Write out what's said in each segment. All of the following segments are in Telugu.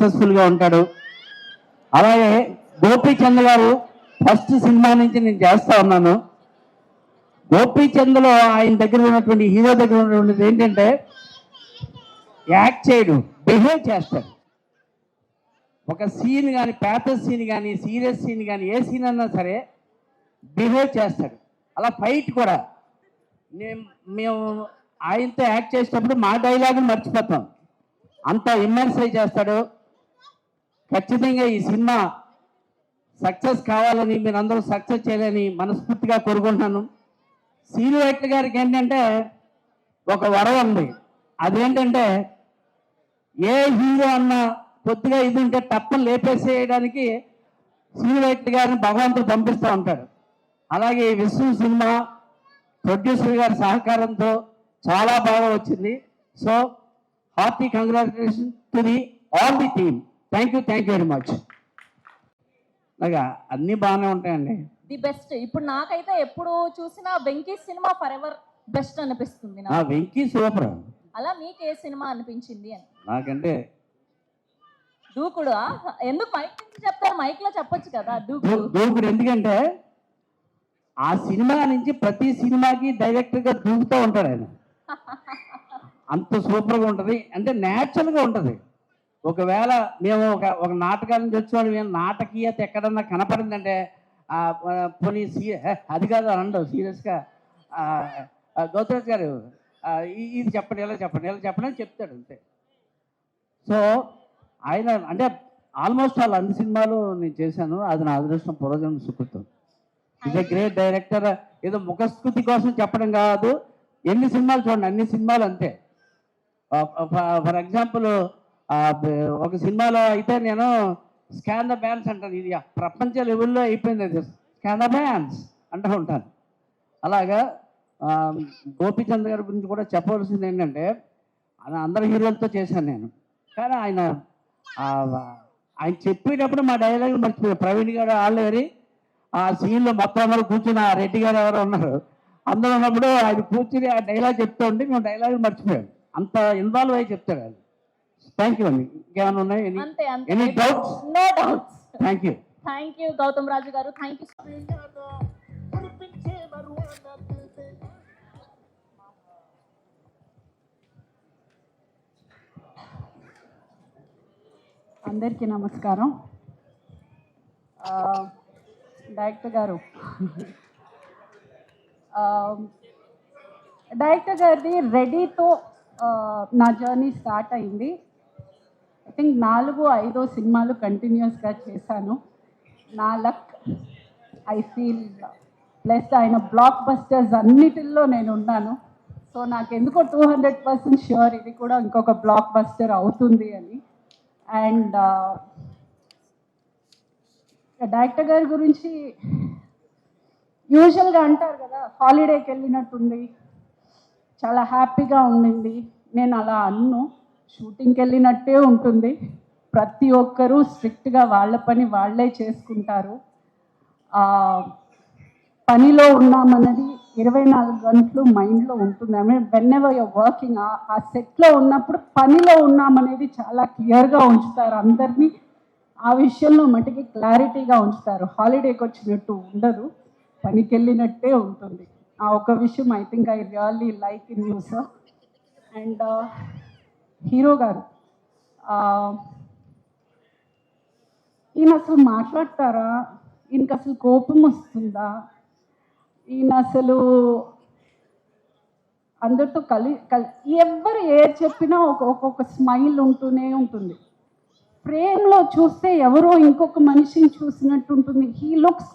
సక్సెస్ఫుల్గా ఉంటాడు. అలాగే గోపీచంద్ గారు ఫస్ట్ సినిమా నుంచి నేను చేస్తా ఉన్నాను. గోపీచంద్లో ఆయన దగ్గర ఉన్నటువంటి హీరో దగ్గర ఉన్నటువంటిది ఏంటంటే యాక్ట్ చేయడు, బిహేవ్ చేస్తాడు. ఒక సీన్ కానీ, ప్యాథస్ సీన్ కానీ, సీరియస్ సీన్ కానీ, ఏ సీన్ అన్నా సరే బిహేవ్ చేస్తాడు. అలా ఫైట్ కూడా మేము ఆయనతో యాక్ట్ చేసేటప్పుడు మా డైలాగులు మర్చిపోతాం, అంత ఇమ్మర్స్ అయి చేస్తాడు. ఖచ్చితంగా ఈ సినిమా సక్సెస్ కావాలని, మీరందరూ సక్సెస్ చేయాలని మనస్ఫూర్తిగా కోరుకుంటున్నాను. సీనియర్ గారికి ఏంటంటే ఒక వరం ఉంది. అదేంటంటే ఏ హీరో అన్న కొద్దిగా ఇది ఉంటే తప్పని లేపేసేయడానికి సీనియర్ గారిని భగవంతుడు పంపిస్తూ ఉంటాడు. అలాగే ఈ విశ్వ సినిమా ప్రొడ్యూసర్ గారి సహకారంతో చాలా బాగా వచ్చింది. So hearty congratulation to the all the team. Thank you very much. అలాగా అన్నీ బాగానే ఉంటాయండి. The best. ఇప్పుడు నాకైతే ఎప్పుడు చూసినా Venky cinema for ever best అనిపిస్తుంది. వెంకీ సూపర్. అలా మీకు ఏ సినిమా అనిపించింది అని? నాకంటే దూకుడు. ఎందుకు మైక్ నుంచి చెప్తారు? మైక్ లో చెప్పొచ్చు కదా. దూకుడు ఎందుకంటే ఆ సినిమా నుంచి ప్రతి సినిమాకి డైరెక్టర్గా దూకుతూ ఉంటాడు ఆయన. అంత సూపర్గా ఉంటుంది, అంటే న్యాచురల్గా ఉంటుంది. ఒకవేళ మేము ఒక నాటకాల నుంచి వచ్చేవాడు, మేము నాటకీయత ఎక్కడన్నా కనపడిందంటే పోనీ అది కాదు అనండి సీరియస్గా, గౌతమ్ గారు ఇది చెప్పండి, ఎలా చెప్పండి, ఎలా చెప్పండి అని చెప్తాడు అంతే. సో ఆయన అంటే ఆల్మోస్ట్ వాళ్ళు అన్ని సినిమాలు నేను చేశాను. అది నా అదృష్టం, పూర్వజన్మ సుకృతం. Is a great director. ఏదో ముఖస్థుతి కోసం చెప్పడం కాదు, ఎన్ని సినిమాలు చూడండి, అన్ని సినిమాలు అంతే. ఫర్ ఎగ్జాంపుల్ ఒక సినిమాలో అయితే నేను స్కాన్ ద బ్యాన్స్ అంటాను. ఇది ప్రపంచ లెవెల్లో అయిపోయింది, అది స్కాన్ ద బ్యాన్స్ అంటూ ఉంటాను. అలాగా గోపీచంద్ గారి గురించి కూడా చెప్పవలసింది ఏంటంటే అందరి హీరోలతో చేశాను నేను, కానీ ఆయన చెప్పేటప్పుడు మా డైలాగ్ మర్చిపోయారు. ప్రవీణ్ గారు ఆల్రెడీ ఆ సీన్లో మొత్తం అందరూ కూర్చుని, ఆ రెడ్డి గారు ఎవరు ఉన్నారు అందరూ ఉన్నప్పుడు ఆయన కూర్చుని ఆ డైలాగ్ చెప్తూ ఉంటే మేము డైలాగ్ మర్చిపోయాం. అంత ఇన్వాల్వ్ అయ్యి చెప్తాడు ఆయన. థ్యాంక్ యూ అండి. ఇంకేమైనా ఉన్నాయి? Any doubts? No doubts. Thank you Gautam Raju గారు. Thank you. అందరికీ నమస్కారం. డైరెక్టర్ గారిది రెడీతో నా జర్నీ స్టార్ట్ అయింది. ఐ థింక్ 4-5 సినిమాలు కంటిన్యూస్గా చేశాను. నా లక్, ఐ ఫీల్ ప్లస్ ఆయన బ్లాక్ బస్టర్స్ అన్నిటిల్లో నేను ఉన్నాను. సో నాకు ఎందుకో 200% ష్యూర్ ఇది కూడా ఇంకొక బ్లాక్ బస్టర్ అవుతుంది అని. అండ్ డైరెక్టర్ గారి గురించి యూజువల్గా అంటారు కదా, హాలిడేకి వెళ్ళినట్టుంది, చాలా హ్యాపీగా ఉండింది. నేను అలా అన్ను, షూటింగ్కి వెళ్ళినట్టే ఉంటుంది. ప్రతి ఒక్కరూ స్ట్రిక్ట్గా వాళ్ళ పని వాళ్ళే చేసుకుంటారు. పనిలో ఉన్నామన్నది 24 గంటలు మైండ్లో ఉంటుంది. I mean whenever you're working, ఆ సెట్లో ఉన్నప్పుడు పనిలో ఉన్నామనేది చాలా క్లియర్గా ఉంచుతారు అందరినీ. ఆ విషయంలో మటుకి క్లారిటీగా ఉంచుతారు. హాలిడేకి వచ్చినట్టు ఉండదు, పనికి వెళ్ళినట్టే ఉంటుంది. ఆ ఒక విషయం I think I really like in you sir. And hero గారు, ఈయన అసలు మాట్లాడతారా? ఈయనకి అసలు కోపం వస్తుందా? ఈయన అసలు అందరితో ఎవరు ఏది చెప్పినా ఒక్కొక్క స్మైల్ ఉంటూనే ఉంటుంది. ఫ్రేమ్లో చూస్తే ఎవరో ఇంకొక మనిషిని చూసినట్టు ఉంటుంది. హీ లుక్స్,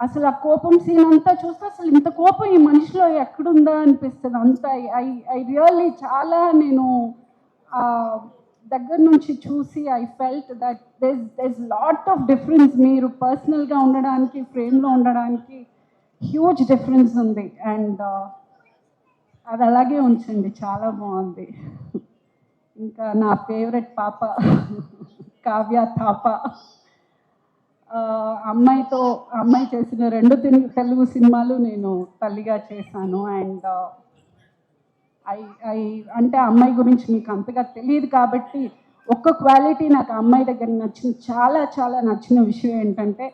అసలు ఆ కోపం సీన్ అంతా చూస్తే అసలు ఇంత కోపం ఈ మనిషిలో ఎక్కడుందా అనిపిస్తుంది. అంత ఐ రియల్లీ చాలా నేను దగ్గర నుంచి చూసి I felt that there's lot of difference. మీరు పర్సనల్గా ఉండడానికి, ఫ్రేమ్లో ఉండడానికి హ్యూజ్ డిఫరెన్స్ ఉంది. అండ్ అది అలాగే ఉంచండి, చాలా బాగుంది. ఇంకా నా ఫేవరెట్ పాప కావ్య తాప, అమ్మాయి చేసిన 2 తెలుగు సినిమాలు నేను తల్లిగా చేశాను. అండ్ అంటే అమ్మాయి గురించి మీకు అంతగా తెలియదు కాబట్టి ఒక్క క్వాలిటీ నాకు ఆ అమ్మాయి దగ్గర నచ్చిన చాలా చాలా నచ్చిన విషయం ఏంటంటే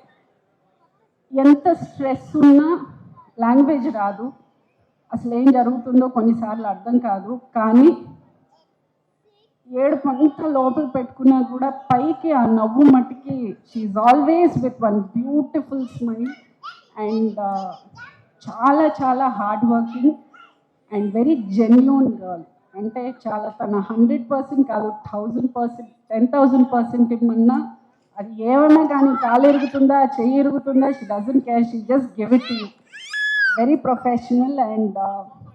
ఎంత స్ట్రెస్ ఉన్నా లాంగ్వేజ్ రాదు, అసలు ఏం జరుగుతుందో కొన్నిసార్లు అర్థం కాదు, కానీ ఏడుపు అంతా లోపల పెట్టుకున్నా కూడా పైకి ఆ నవ్వు మట్టికి she always with one beautiful smile and చాలా చాలా hard working and very genuine girl. అంటే చాలా తన 100% కాదు 1000%, 10,000% ఇమ్మన్నా అది ఏమన్నా కానీ కాలు ఇరుగుతుందా చెయ్యి ఇరుగుతుందా she doesn't care, she just give it to you. Very professional and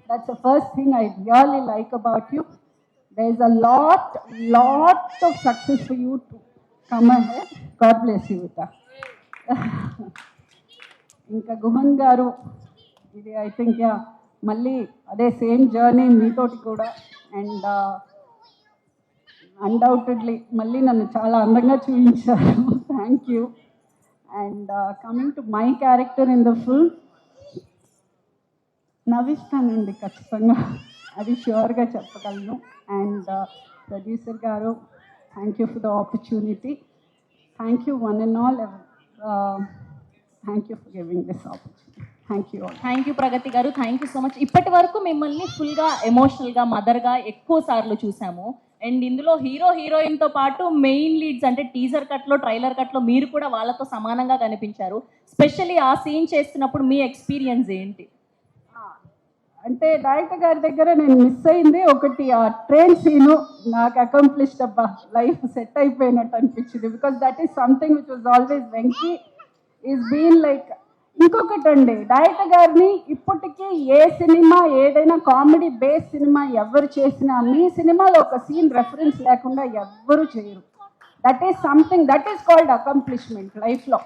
that's the first thing I really like about you. There is a lot of success for you to come ahead. God bless you with that. ఇంకా గుహన్ గారు ఇది ఐ థింక్ మళ్ళీ అదే సేమ్ జర్నీ మీతోటి కూడా అండ్ అన్డౌటెడ్లీ మళ్ళీ నన్ను చాలా అందంగా చూపించారు. Thank you. And coming to my character in the film, నవ్విస్తానండి ఖచ్చితంగా, అది ష్యూర్గా చెప్పగలను. అండ్ ప్రొడ్యూసర్ గారు thank you for the opportunity. Thank you one and all. Thank you for giving this opportunity. Thank you all. Thank you Pragathi గారు, థ్యాంక్ యూ సో మచ్. ఇప్పటి వరకు మిమ్మల్ని ఫుల్గా ఎమోషనల్గా మదర్గా ఎక్కువ సార్లు చూసాము. అండ్ ఇందులో హీరోయిన్తో పాటు మెయిన్ లీడ్స్ అంటే టీజర్ కట్లో ట్రైలర్ కట్లో మీరు కూడా వాళ్ళతో సమానంగా కనిపించారు. స్పెషల్లీ ఆ సీన్ చేస్తున్నప్పుడు మీ ఎక్స్పీరియన్స్ ఏంటి? అంటే డైరెక్టర్ గారి దగ్గర నేను మిస్ అయింది ఒకటి, ఆ ట్రైన్ సీను నాకు అకంప్లిష్డ్ అబ్బా, లైఫ్ సెట్ అయిపోయినట్టు అనిపించింది. Because that is something which was always Venky is been like. ఇంకొకటి అండి, డైరెక్టర్ గారిని ఇప్పటికీ ఏ సినిమా ఏదైనా కామెడీ బేస్ సినిమా ఎవరు చేసినా మీ సినిమాలో ఒక సీన్ రెఫరెన్స్ లేకుండా ఎవ్వరూ చేయరు. That is something that is called accomplishment లైఫ్లో.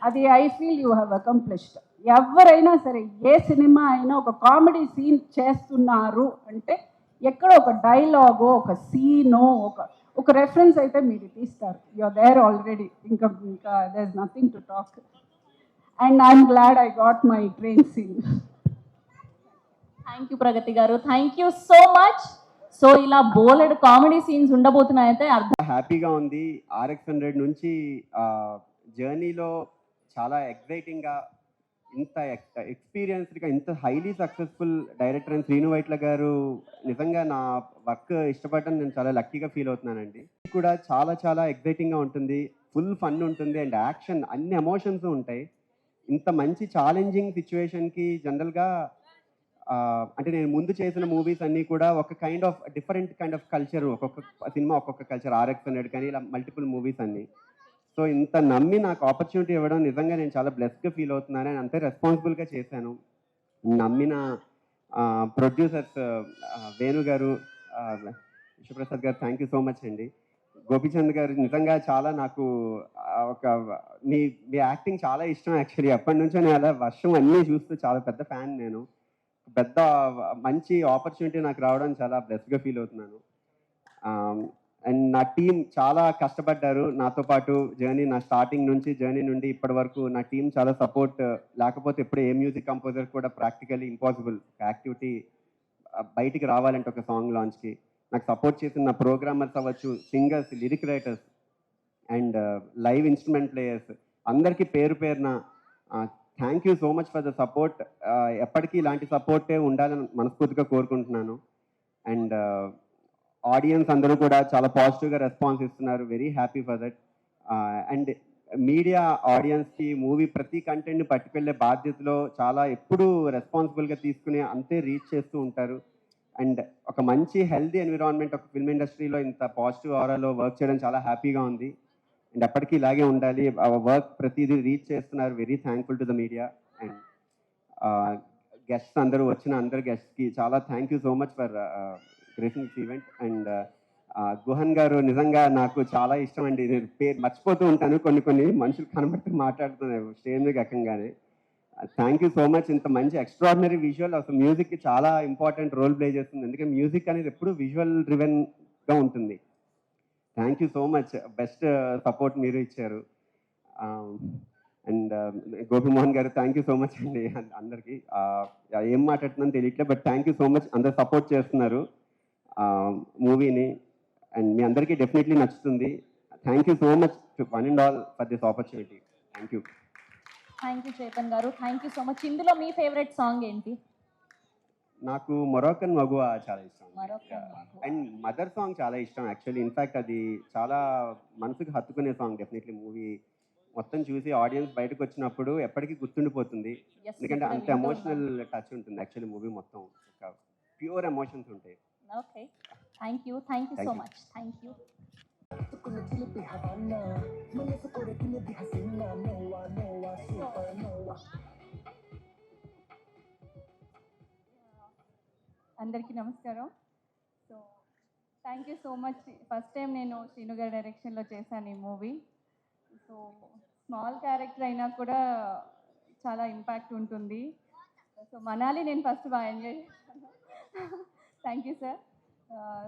అది I feel you have accomplished. ఎవరైనా సరే ఏ సినిమా అయినా ఒక కామెడీ సీన్ చేస్తున్నారు అంటే ఎక్కడ ఒక డైలాగో ఒక సీనో ఒక రెఫరెన్స్ అయితే మీరు తీస్తారు. You are there already. ఇంకా there is nothing to talk. And I'm glad I got my train scene. Thank you Pragathi గారు, thank you so much. So ఇలా బోలెడ్ కామెడీ సీన్స్ ఉండబోతున్నాయైతే అర్థం. హ్యాపీగా ఉంది. RX100 నుంచి జర్నీలో చాలా ఎక్సైటింగ్గా, ఇంత ఎక్స్పీరియన్స్డ్గా, ఇంత హైలీ సక్సెస్ఫుల్ డైరెక్టర్ అయిన శ్రీను వైట్ల గారు నిజంగా నా వర్క్ ఇష్టపడడం నేను చాలా లక్కీగా ఫీల్ అవుతున్నానండి. కూడా చాలా చాలా ఎక్సైటింగ్గా ఉంటుంది, ఫుల్ ఫన్ ఉంటుంది అండ్ యాక్షన్, అన్ని ఎమోషన్స్ ఉంటాయి. ఇంత మంచి ఛాలెంజింగ్ సిచ్యువేషన్కి జనరల్గా అంటే నేను ముందు చేసిన మూవీస్ అన్నీ కూడా ఒక డిఫరెంట్ కైండ్ ఆఫ్ కల్చర్, ఒక్కొక్క సినిమా ఒక్కొక్క కల్చర్, RX100 కానీ ఇలా మల్టిపుల్ మూవీస్ అన్నీ. సో ఇంత నమ్మి నాకు ఆపర్చునిటీ ఇవ్వడం నిజంగా నేను చాలా బ్లెస్డ్గా ఫీల్ అవుతున్నాను. అంతే రెస్పాన్సిబుల్గా చేశాను. నమ్మిన ప్రొడ్యూసర్స్ వేణు గారు, విశ్వప్రసాద్ గారు, థ్యాంక్ యూ సో మచ్ అండి. గోపిచంద్ గారు నిజంగా చాలా నాకు మీ యాక్టింగ్ చాలా ఇష్టం. యాక్చువల్లీ ఎప్పటి నుంచో నేను అలా వర్షం అన్నీ చూస్తూ చాలా పెద్ద ఫ్యాన్. నేను మంచి ఆపర్చునిటీ నాకు రావడం చాలా బ్లెస్డ్గా ఫీల్ అవుతున్నాను. అండ్ నా టీం చాలా కష్టపడ్డారు నాతో పాటు. నా స్టార్టింగ్ నుంచి జర్నీ నుండి ఇప్పటి వరకు నా టీం చాలా సపోర్ట్. లేకపోతే ఎప్పుడు ఏ మ్యూజిక్ కంపోజర్ కూడా ప్రాక్టికల్లీ ఇంపాసిబుల్ యాక్టివిటీ బయటికి రావాలంటే ఒక సాంగ్ లాంచ్కి. నాకు సపోర్ట్ చేసిన నా ప్రోగ్రామర్స్ అవ్వచ్చు, singers, lyric writers and live instrument players అందరికీ పేరు పేరున thank you so much for the support. ఎప్పటికీ ఇలాంటి సపోర్టే ఉండాలని మనస్ఫూర్తిగా కోరుకుంటున్నాను. అండ్ ఆడియన్స్ అందరూ కూడా చాలా పాజిటివ్గా రెస్పాన్స్ ఇస్తున్నారు. Very happy for that. And media ఆడియన్స్కి మూవీ ప్రతి కంటెంట్ని పట్టుకెళ్లే బాధ్యతలో చాలా ఎప్పుడూ రెస్పాన్సిబుల్గా తీసుకుని అంతే రీచ్ చేస్తూ ఉంటారు. అండ్ ఒక మంచి హెల్దీ ఎన్విరాన్మెంట్ ఒక ఫిల్మ్ ఇండస్ట్రీలో ఇంత పాజిటివ్ ఆరాలో వర్క్ చేయడం చాలా హ్యాపీగా ఉంది. అండ్ ఎప్పటికీ ఇలాగే ఉండాలి. వర్క్ ప్రతిదీ రీచ్ చేస్తున్నారు. Very thankful to the media. And guests అందరూ వచ్చిన అందరు గెస్ట్స్కి చాలా thank you so much for gracing this event. And Guhan గారు నిజంగా నాకు చాలా ఇష్టం అండి. నేను పేరు మర్చిపోతూ ఉంటాను, కొన్ని మనుషులు కనబడుతూ మాట్లాడుతున్నాను స్టేజ్ మీద ఎక్కంగానే. Thank you so much. ఇంత మంచి ఎక్స్ట్రాడినరీ విజువల్ అసలు మ్యూజిక్కి చాలా ఇంపార్టెంట్ రోల్ ప్లే చేస్తుంది. ఎందుకంటే మ్యూజిక్ అనేది ఎప్పుడు విజువల్ డ్రివెన్గా ఉంటుంది. Thank you so much. Best support మీరు ఇచ్చారు. అండ్ గోపిమోహన్ గారు థ్యాంక్ యూ సో మచ్ అండి. అందరికీ ఏం మాట్లాడుతుందని తెలియట్లేదు, but thank you so much. అందరు సపోర్ట్ చేస్తున్నారు మూవీని. అండ్ మీ అందరికీ డెఫినెట్లీ నచ్చుతుంది. Thank you so much to one and all for this opportunity. Thank you. Thank you Chetan గారు, థ్యాంక్ యూ సో మచ్. ఇందులో మీ ఫేవరెట్ సాంగ్ ఏంటి? నాకు మొరాకన్ మగువ చాలా ఇష్టం. మరొకన్ మగువ. అండ్ మదర్ సాంగ్ చాలా ఇష్టం యాక్చువల్లీ. ఇన్ఫ్యాక్ట్ అది చాలా మనసుకు హత్తుకునే సాంగ్. డెఫినెట్లీ మూవీ మొత్తం చూసి ఆడియన్స్ బయటకు వచ్చినప్పుడు ఎప్పటికీ గుర్తుండిపోతుంది. Yes, ఎందుకంటే ఇప్పుడు అంత వింటూ ఎమోషనల్ టచ్ ఉంటుంది యాక్చువల్లీ మూవీ మొత్తం. ఒక ప్యూర్ ఎమోషన్స్ ఉంటాయి. Okay, thank you so Thank you. Much. Thank you. అందరికీ నమస్కారం. So thank you so much. First time నేను శ్రీను గారి డైరెక్షన్లో చేశాను ఈ మూవీ. సో స్మాల్ క్యారెక్టర్ అయినా కూడా చాలా ఇంపాక్ట్ ఉంటుంది. సో మనాలి నేను ఫస్ట్ బాగా ఎంజాయ్ చేశాను. Thank you sir.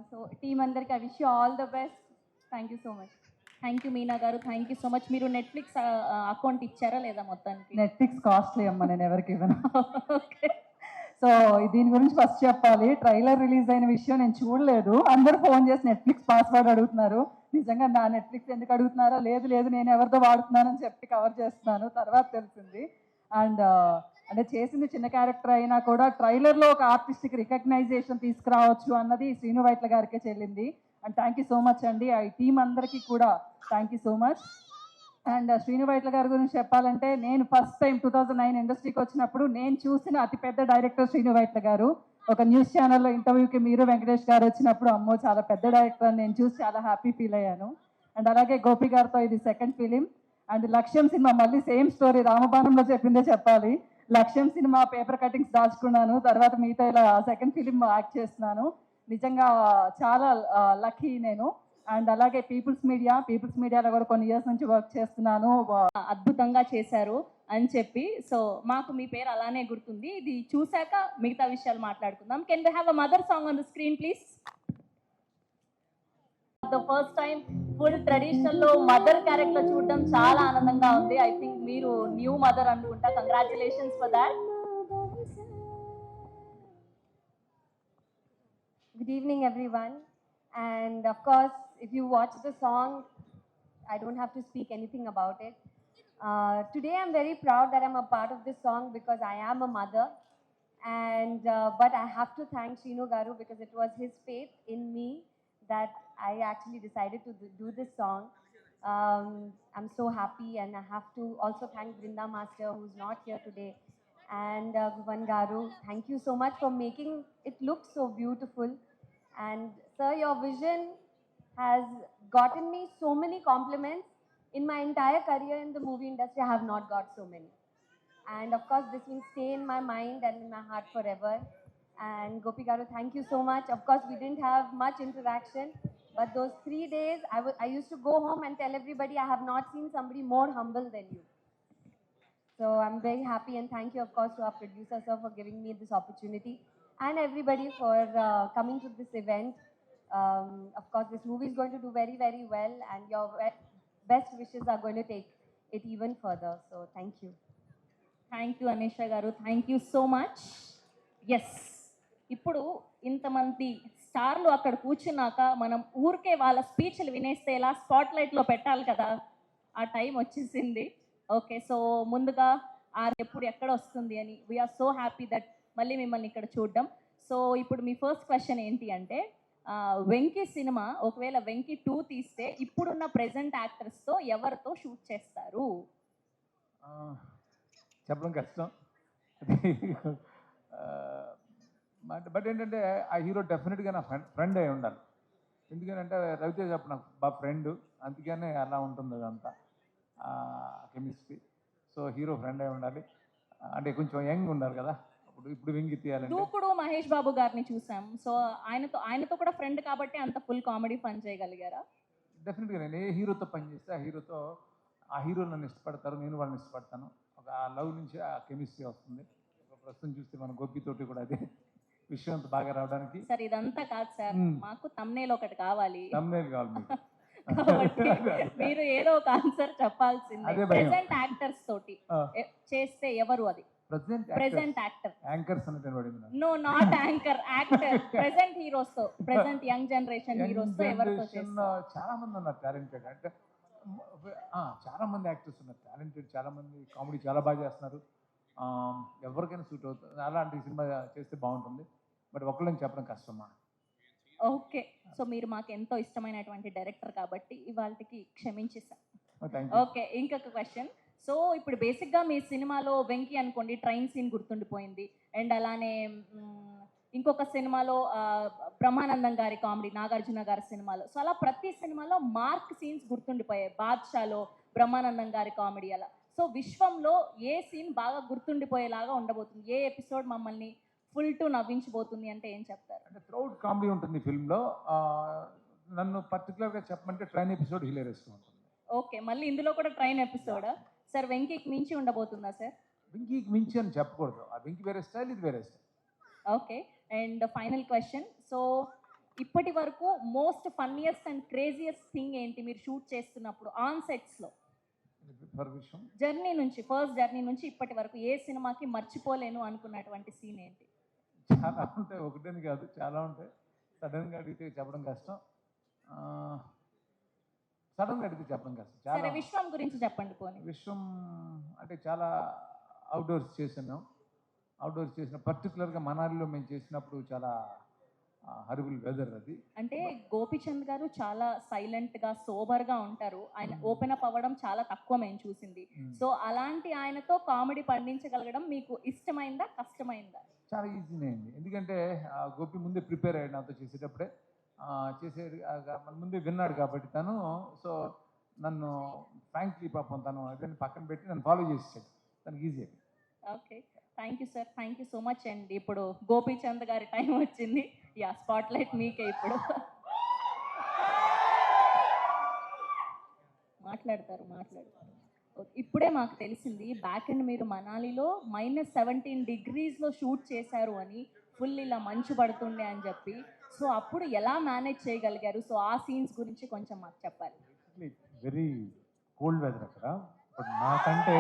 So team అందరికీ I wish you all the best. Thank you so much. Thank you Meena గారు, థ్యాంక్ యూ సో మచ్. మీరు నెట్ఫ్లిక్స్ అకౌంట్ ఇచ్చారా లేదా మొత్తానికి? నెట్ఫ్లిక్స్ కాస్ట్లీ అమ్మ, నేను ఎవరికి ఇవ్వను. ఓకే. సో దీని గురించి ఫస్ట్ చెప్పాలి. ట్రైలర్ రిలీజ్ అయిన విషయం నేను చూడలేదు. అందరూ ఫోన్ చేసి నెట్ఫ్లిక్స్ పాస్వర్డ్ అడుగుతున్నారు. నిజంగా నా నెట్ఫ్లిక్స్ ఎందుకు అడుగుతున్నారా? లేదు లేదు, నేను ఎవరితో వాడుతున్నానని చెప్పి కవర్ చేస్తున్నాను. తర్వాత తెలిసింది. అండ్ అంటే చేసింది చిన్న క్యారెక్టర్ అయినా కూడా ట్రైలర్లో ఒక ఆర్టిస్ట్కి రికగ్నైజేషన్ తీసుకురావచ్చు అన్నది శ్రీను వైట్ల గారికే చెల్లింది. And thank you so much అండి. ఆ టీం అందరికీ కూడా thank you so much. And Srinu Vaitla గారి గురించి చెప్పాలంటే, నేను ఫస్ట్ టైం 2009 ఇండస్ట్రీకి వచ్చినప్పుడు నేను చూసిన అతిపెద్ద డైరెక్టర్ శ్రీను వైట్ల గారు. ఒక న్యూస్ ఛానల్లో ఇంటర్వ్యూకి మీరు వెంకటేష్ గారు వచ్చినప్పుడు అమ్మో చాలా పెద్ద డైరెక్టర్ అని నేను చూసి చాలా హ్యాపీ ఫీల్ అయ్యాను. అండ్ అలాగే గోపి గారితో ఇది సెకండ్ ఫిలిం. అండ్ లక్ష్యం సినిమా మళ్ళీ సేమ్ స్టోరీ, రామబాణంలో చెప్పిందే చెప్పాలి. లక్ష్యం సినిమా పేపర్ కటింగ్స్ దాచుకున్నాను, తర్వాత మీతో ఇలా సెకండ్ ఫిలిం యాక్ట్ చేస్తున్నాను. నిజంగా చాలా లక్కీ నేను. అండ్ అలాగే పీపుల్స్ మీడియాలో కూడా కొన్ని ఇయర్స్ నుంచి వర్క్ చేస్తున్నాను. అద్భుతంగా చేశారు అని చెప్పి, సో మాకు మీ పేరు అలానే గుర్తుంది. ఇది చూశాక మిగతా విషయాలు మాట్లాడుకుందాం. Can we have a mother song on the screen please? The first time full traditional లో మదర్ క్యారెక్టర్ చూడడం చాలా ఆనందంగా ఉంది. ఐ థింక్ మీరు న్యూ మదర్ అనుకుంటా. Congratulations for that. Good evening, everyone. And of course, if you watch the song, I don't have to speak anything about it. Today, I'm very proud that I'm a part of this song because I am a mother. And but I have to thank Shrinu Garu because it was his faith in me that I actually decided to do this song. I'm so happy, and I have to also thank Brinda Master, who's not here today, and Bhuvan Garu. Thank you so much for making it look so beautiful. And sir, your vision has gotten me so many compliments. In my entire career in the movie industry, I have not got so many. And of course, this will stay in my mind and in my heart forever. And Gopi Garu, thank you so much. Of course, we didn't have much interaction, but those 3 days, I used to go home and tell everybody I have not seen somebody more humble than you. So I'm very happy, and thank you, of course, to our producer, sir, for giving me this opportunity, and everybody for coming to this event. Of course, this movie is going to do very, very well, and your best wishes are going to take it even further. So thank you. Thank you Aneesha గారు, thank you so much. Yes, ఇప్పుడు ఇంతమంది స్టార్లు అక్కడ కూర్చున్నాక మనం ఊరికే వాళ్ళ స్పీచ్లు వినేస్తే ఇలా స్పాట్ లైట్లో పెట్టాలి కదా, ఆ టైం వచ్చేసింది. ఓకే, సో ముందుగా ఎప్పుడు ఎక్కడ వస్తుంది అని వీఆర్ సో హ్యాపీ దట్ మళ్ళీ మిమ్మల్ని ఇక్కడ చూడడం. సో ఇప్పుడు మీ ఫస్ట్ క్వశ్చన్ ఏంటి అంటే, వెంకీ సినిమా ఒకవేళ వెంకీ 2 తీస్తే ఇప్పుడున్న ప్రెజెంట్ యాక్టర్స్తో ఎవరితో షూట్ చేస్తారు? చెప్పడం కష్టం. బట్ ఏంటంటే ఆ హీరో డెఫినెట్గా నా ఫ్రెండ్ అయి ఉండాలి. ఎందుకంటే రవితేజ అప్పుడు నాకు బాగా ఫ్రెండ్, అందుకనే అలా ఉంటుంది అదంతా కెమిస్ట్రీ. సో హీరో ఫ్రెండ్ అయి ఉండాలి, అంటే కొంచెం యంగ్ ఉండాలి కదా. ఇప్పుడు వెంగి తీయాలంటే దూకుడు మహేష్ బాబు గారిని చూసాం. సో ఆయనతో కూడా ఫ్రెండ్ కాబట్టి అంత ఫుల్ కామెడీ పని చేయగలిగారా? డెఫినెట్గా నేను ఏ హీరోతో పనిచేస్తే ఆ హీరో నన్ను ఇష్టపడతారు, నేను వాళ్ళని ఇష్టపడతాను. ఒక ఆ లవ్ నుంచి ఆ కెమిస్ట్రీ వస్తుంది. ప్రస్తుతం చూస్తే మన గోపితోటి కూడా అదే విషయం అంత బాగా రావడానికి. సార్ ఇదంతా కాదు సార్, మాకు తమ్నేల్ ఒకటి కావాలి. తమ్నేల్ కావాలి మీకు. కాబట్టి మీరు ఏదో ఒక ఆన్సర్ చెప్పాల్సిందే. ప్రెసెంట్ యాక్టర్స్ తోటి చేస్తే ఎవరు అది? Present actor. యాంకర్స్ అన్నట్టు పడింది నాకు. No, not anchor, actor. Present heroes తో, ప్రెసెంట్ యంగ్ జనరేషన్ హీరోస్ తో ఎవరితో Generation, చేస్తారు? చాలా మంది ఉన్నారు టాలెంటెడ్. అంటే చాలా మంది యాక్టర్స్ ఉన్నారు టాలెంటెడ్, చాలా మంది కామెడీ చాలా బాగా చేస్తున్నారు. ఎవరికైనా సూట్ అవుతుంది. అలాంటి సినిమా చేస్తే బాగుంటుంది. బట్ ఒకళ్ళని చెప్పడం కష్టమా. ఓకే, సో మీరు మాకు ఎంతో ఇష్టమైనటువంటి డైరెక్టర్ కాబట్టి ఇవాళకి క్షమించేసాం. థ్యాంక్ ఓకే, ఇంకొక క్వశ్చన్. సో ఇప్పుడు బేసిక్గా మీ సినిమాలో వెంకీ అనుకోండి ట్రైన్ సీన్ గుర్తుండిపోయింది. అండ్ అలానే ఇంకొక సినిమాలో బ్రహ్మానందం గారి కామెడీ, నాగార్జున గారి సినిమాలో. సో అలా ప్రతి సినిమాలో మార్క్ సీన్స్ గుర్తుండిపోయాయి. బాద్షాలో బ్రహ్మానందం గారి కామెడీ అలా. సో విశ్వంలో ఏ సీన్ బాగా గుర్తుండిపోయేలాగా ఉండబోతుంది? ఏ ఎపిసోడ్ మమ్మల్ని ఫుల్ టు నవ్వించబోతుంది అంటే ఏం చెప్తారు? అంటే త్రౌట్ కామెడీ ఉంటుంది ఫిల్మ్లో. నన్ను పర్టికులర్గా చెప్పమంటే ట్రైన్ ఎపిసోడ్ హిలేరియస్గా ఉంటుంది. ఓకే, మళ్ళీ ఇందులో కూడా ట్రైన్ ఎపిసోడ్ సార్ వెంకీకి మించి ఉండబోతుందా సార్? వెంకీకి మించి అని చెప్పకూడదు. ఆ వెంకీ వేరే స్టైల్, ఇది వేరే style. Okay, and final question. So ఇప్పటి వరకు most funniest and craziest thing ఏంటి మీరు షూట్ చేస్తున్నప్పుడు ఆన్ సెట్స్లో? ఫర్ విషయం జర్నీ నుంచి, ఫస్ట్ జర్నీ నుంచి ఇప్పటి వరకు ఏ సినిమాకి మర్చిపోలేను అనుకున్నటువంటి సీన్ ఏంటి? చాలా ఉంటాయి, ఒకటని కాదు, చాలా ఉంటాయి. సడన్గా అడిగితే చెప్పడం కష్టం. సడన్గా అడిగితే చెప్పడం కష్టం. సరే, చాలా విశ్వం గురించి చెప్పండి పోనీ. విషయం అంటే చాలా అవుట్డోర్స్ చేసాను. అవుట్డోర్స్ చేసిన పర్టికులర్గా మనాలిలో మేము చేసినప్పుడు చాలా హరిబుల్ వెదర్ అది. అంటే గోపీచంద్ గారు చాలా సైలెంట్ గా సోబర్ గా ఉంటారు. ఆయన ఓపెన్ అప్ అవ్వడం చాలా తక్కువ మేము చూసింది. సో అలాంటి ఆయనతో కామెడీ పండించగలగడం మీకు ఇష్టమైందా, కష్టమైందా? చాలా ఈజీనే అయింది. ఎందుకంటే గోపి ముందే ప్రిపేర్ అయ్యాడు నాతో చేసేటప్పుడే. మన ముందే విన్నాడు కాబట్టి తను. సో నన్ను ఫ్రాంక్లీ పాపం తను అదని పక్కన పెట్టి నన్ను ఫాలో చేసేసాడు. తనకి ఈజీ అది. Okay, thank you sir, thank you so much. And ఇప్పుడు గోపీచంద్ గారి టైం వచ్చింది. యా, స్పాట్ లైట్ మీకే ఇప్పుడు. మాట్లాడతారు. ఇప్పుడే మాకు తెలిసింది బ్యాక్ అండ్ మీరు మనాలిలో -17 degreesలో షూట్ చేశారు అని, ఫుల్ ఇలా మంచు పడుతుండే అని చెప్పి. సో అప్పుడు ఎలా మేనేజ్ చేయగలిగారు? సో ఆ సీన్స్ గురించి కొంచెం మాకు చెప్పాలి. వెరీ కోల్డ్ వెదర్ అక్కడ. బట్ నాకంటే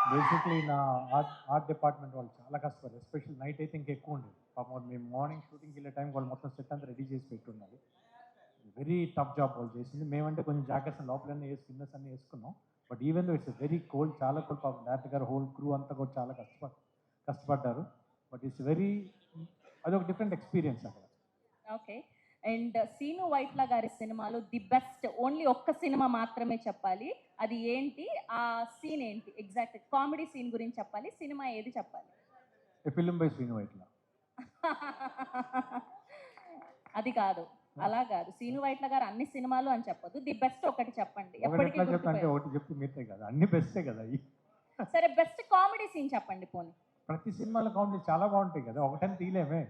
బేసిక్లీ నా ఆర్ట్ డిపార్ట్మెంట్ వాళ్ళు చాలా కష్టపడారు. ఎస్పెషల్ నైట్ అయితే ఇంకా ఎక్కువ ఉండేది. పాపం మేము మార్నింగ్ షూటింగ్కి వెళ్ళే టైం వాళ్ళు మొత్తం సెట్ అంతా రెడీ చేసి పెట్టున్నారు. వెరీ టఫ్ జాబ్ వాళ్ళు చేసింది. మేమంటే కొంచెం జాకెట్స్ లోపలన్నీ వేసి కిందస్ అన్నీ వేసుకున్నాం. But even though it's very cold, చాలా కోల్డ్. పాపం డైరెక్టర్ గారు హోల్ క్రూ అంతా కూడా చాలా కష్టపడ్డారు. బట్ ఇట్స్ వెరీ, అదొక డిఫరెంట్ ఎక్స్పీరియన్స్ అక్కడ. ఓకే, అండ్ సీను వైట్ల గారి సినిమాలో ది బెస్ట్, ఓన్లీ ఒక్క సినిమా మాత్రమే చెప్పాలి, అది ఏంటి? ఆ సీన్ ఏంటి? ఎగ్జాక్ట్ కామెడీ సీన్ గురించి చెప్పాలి, సినిమా ఏది చెప్పాలి? Film by Srinu Vaitla. అది కాదు, అలా కాదు. సీను వైట్ల గారు అన్ని సినిమాలు అని చెప్పొద్దు, ది బెస్ట్ ఒకటి చెప్పండి. ఎప్పటికీ అంటే ఒకటి చెప్తే మీరే కదా, అన్ని బెస్టే కదా. సరే, బెస్ట్ కామెడీ సీన్ చెప్పండి పోనీ. ప్రతి సినిమాలో కామెడీ చాలా బాగుంటాయి కదా, ఒకటని తీయలేమే.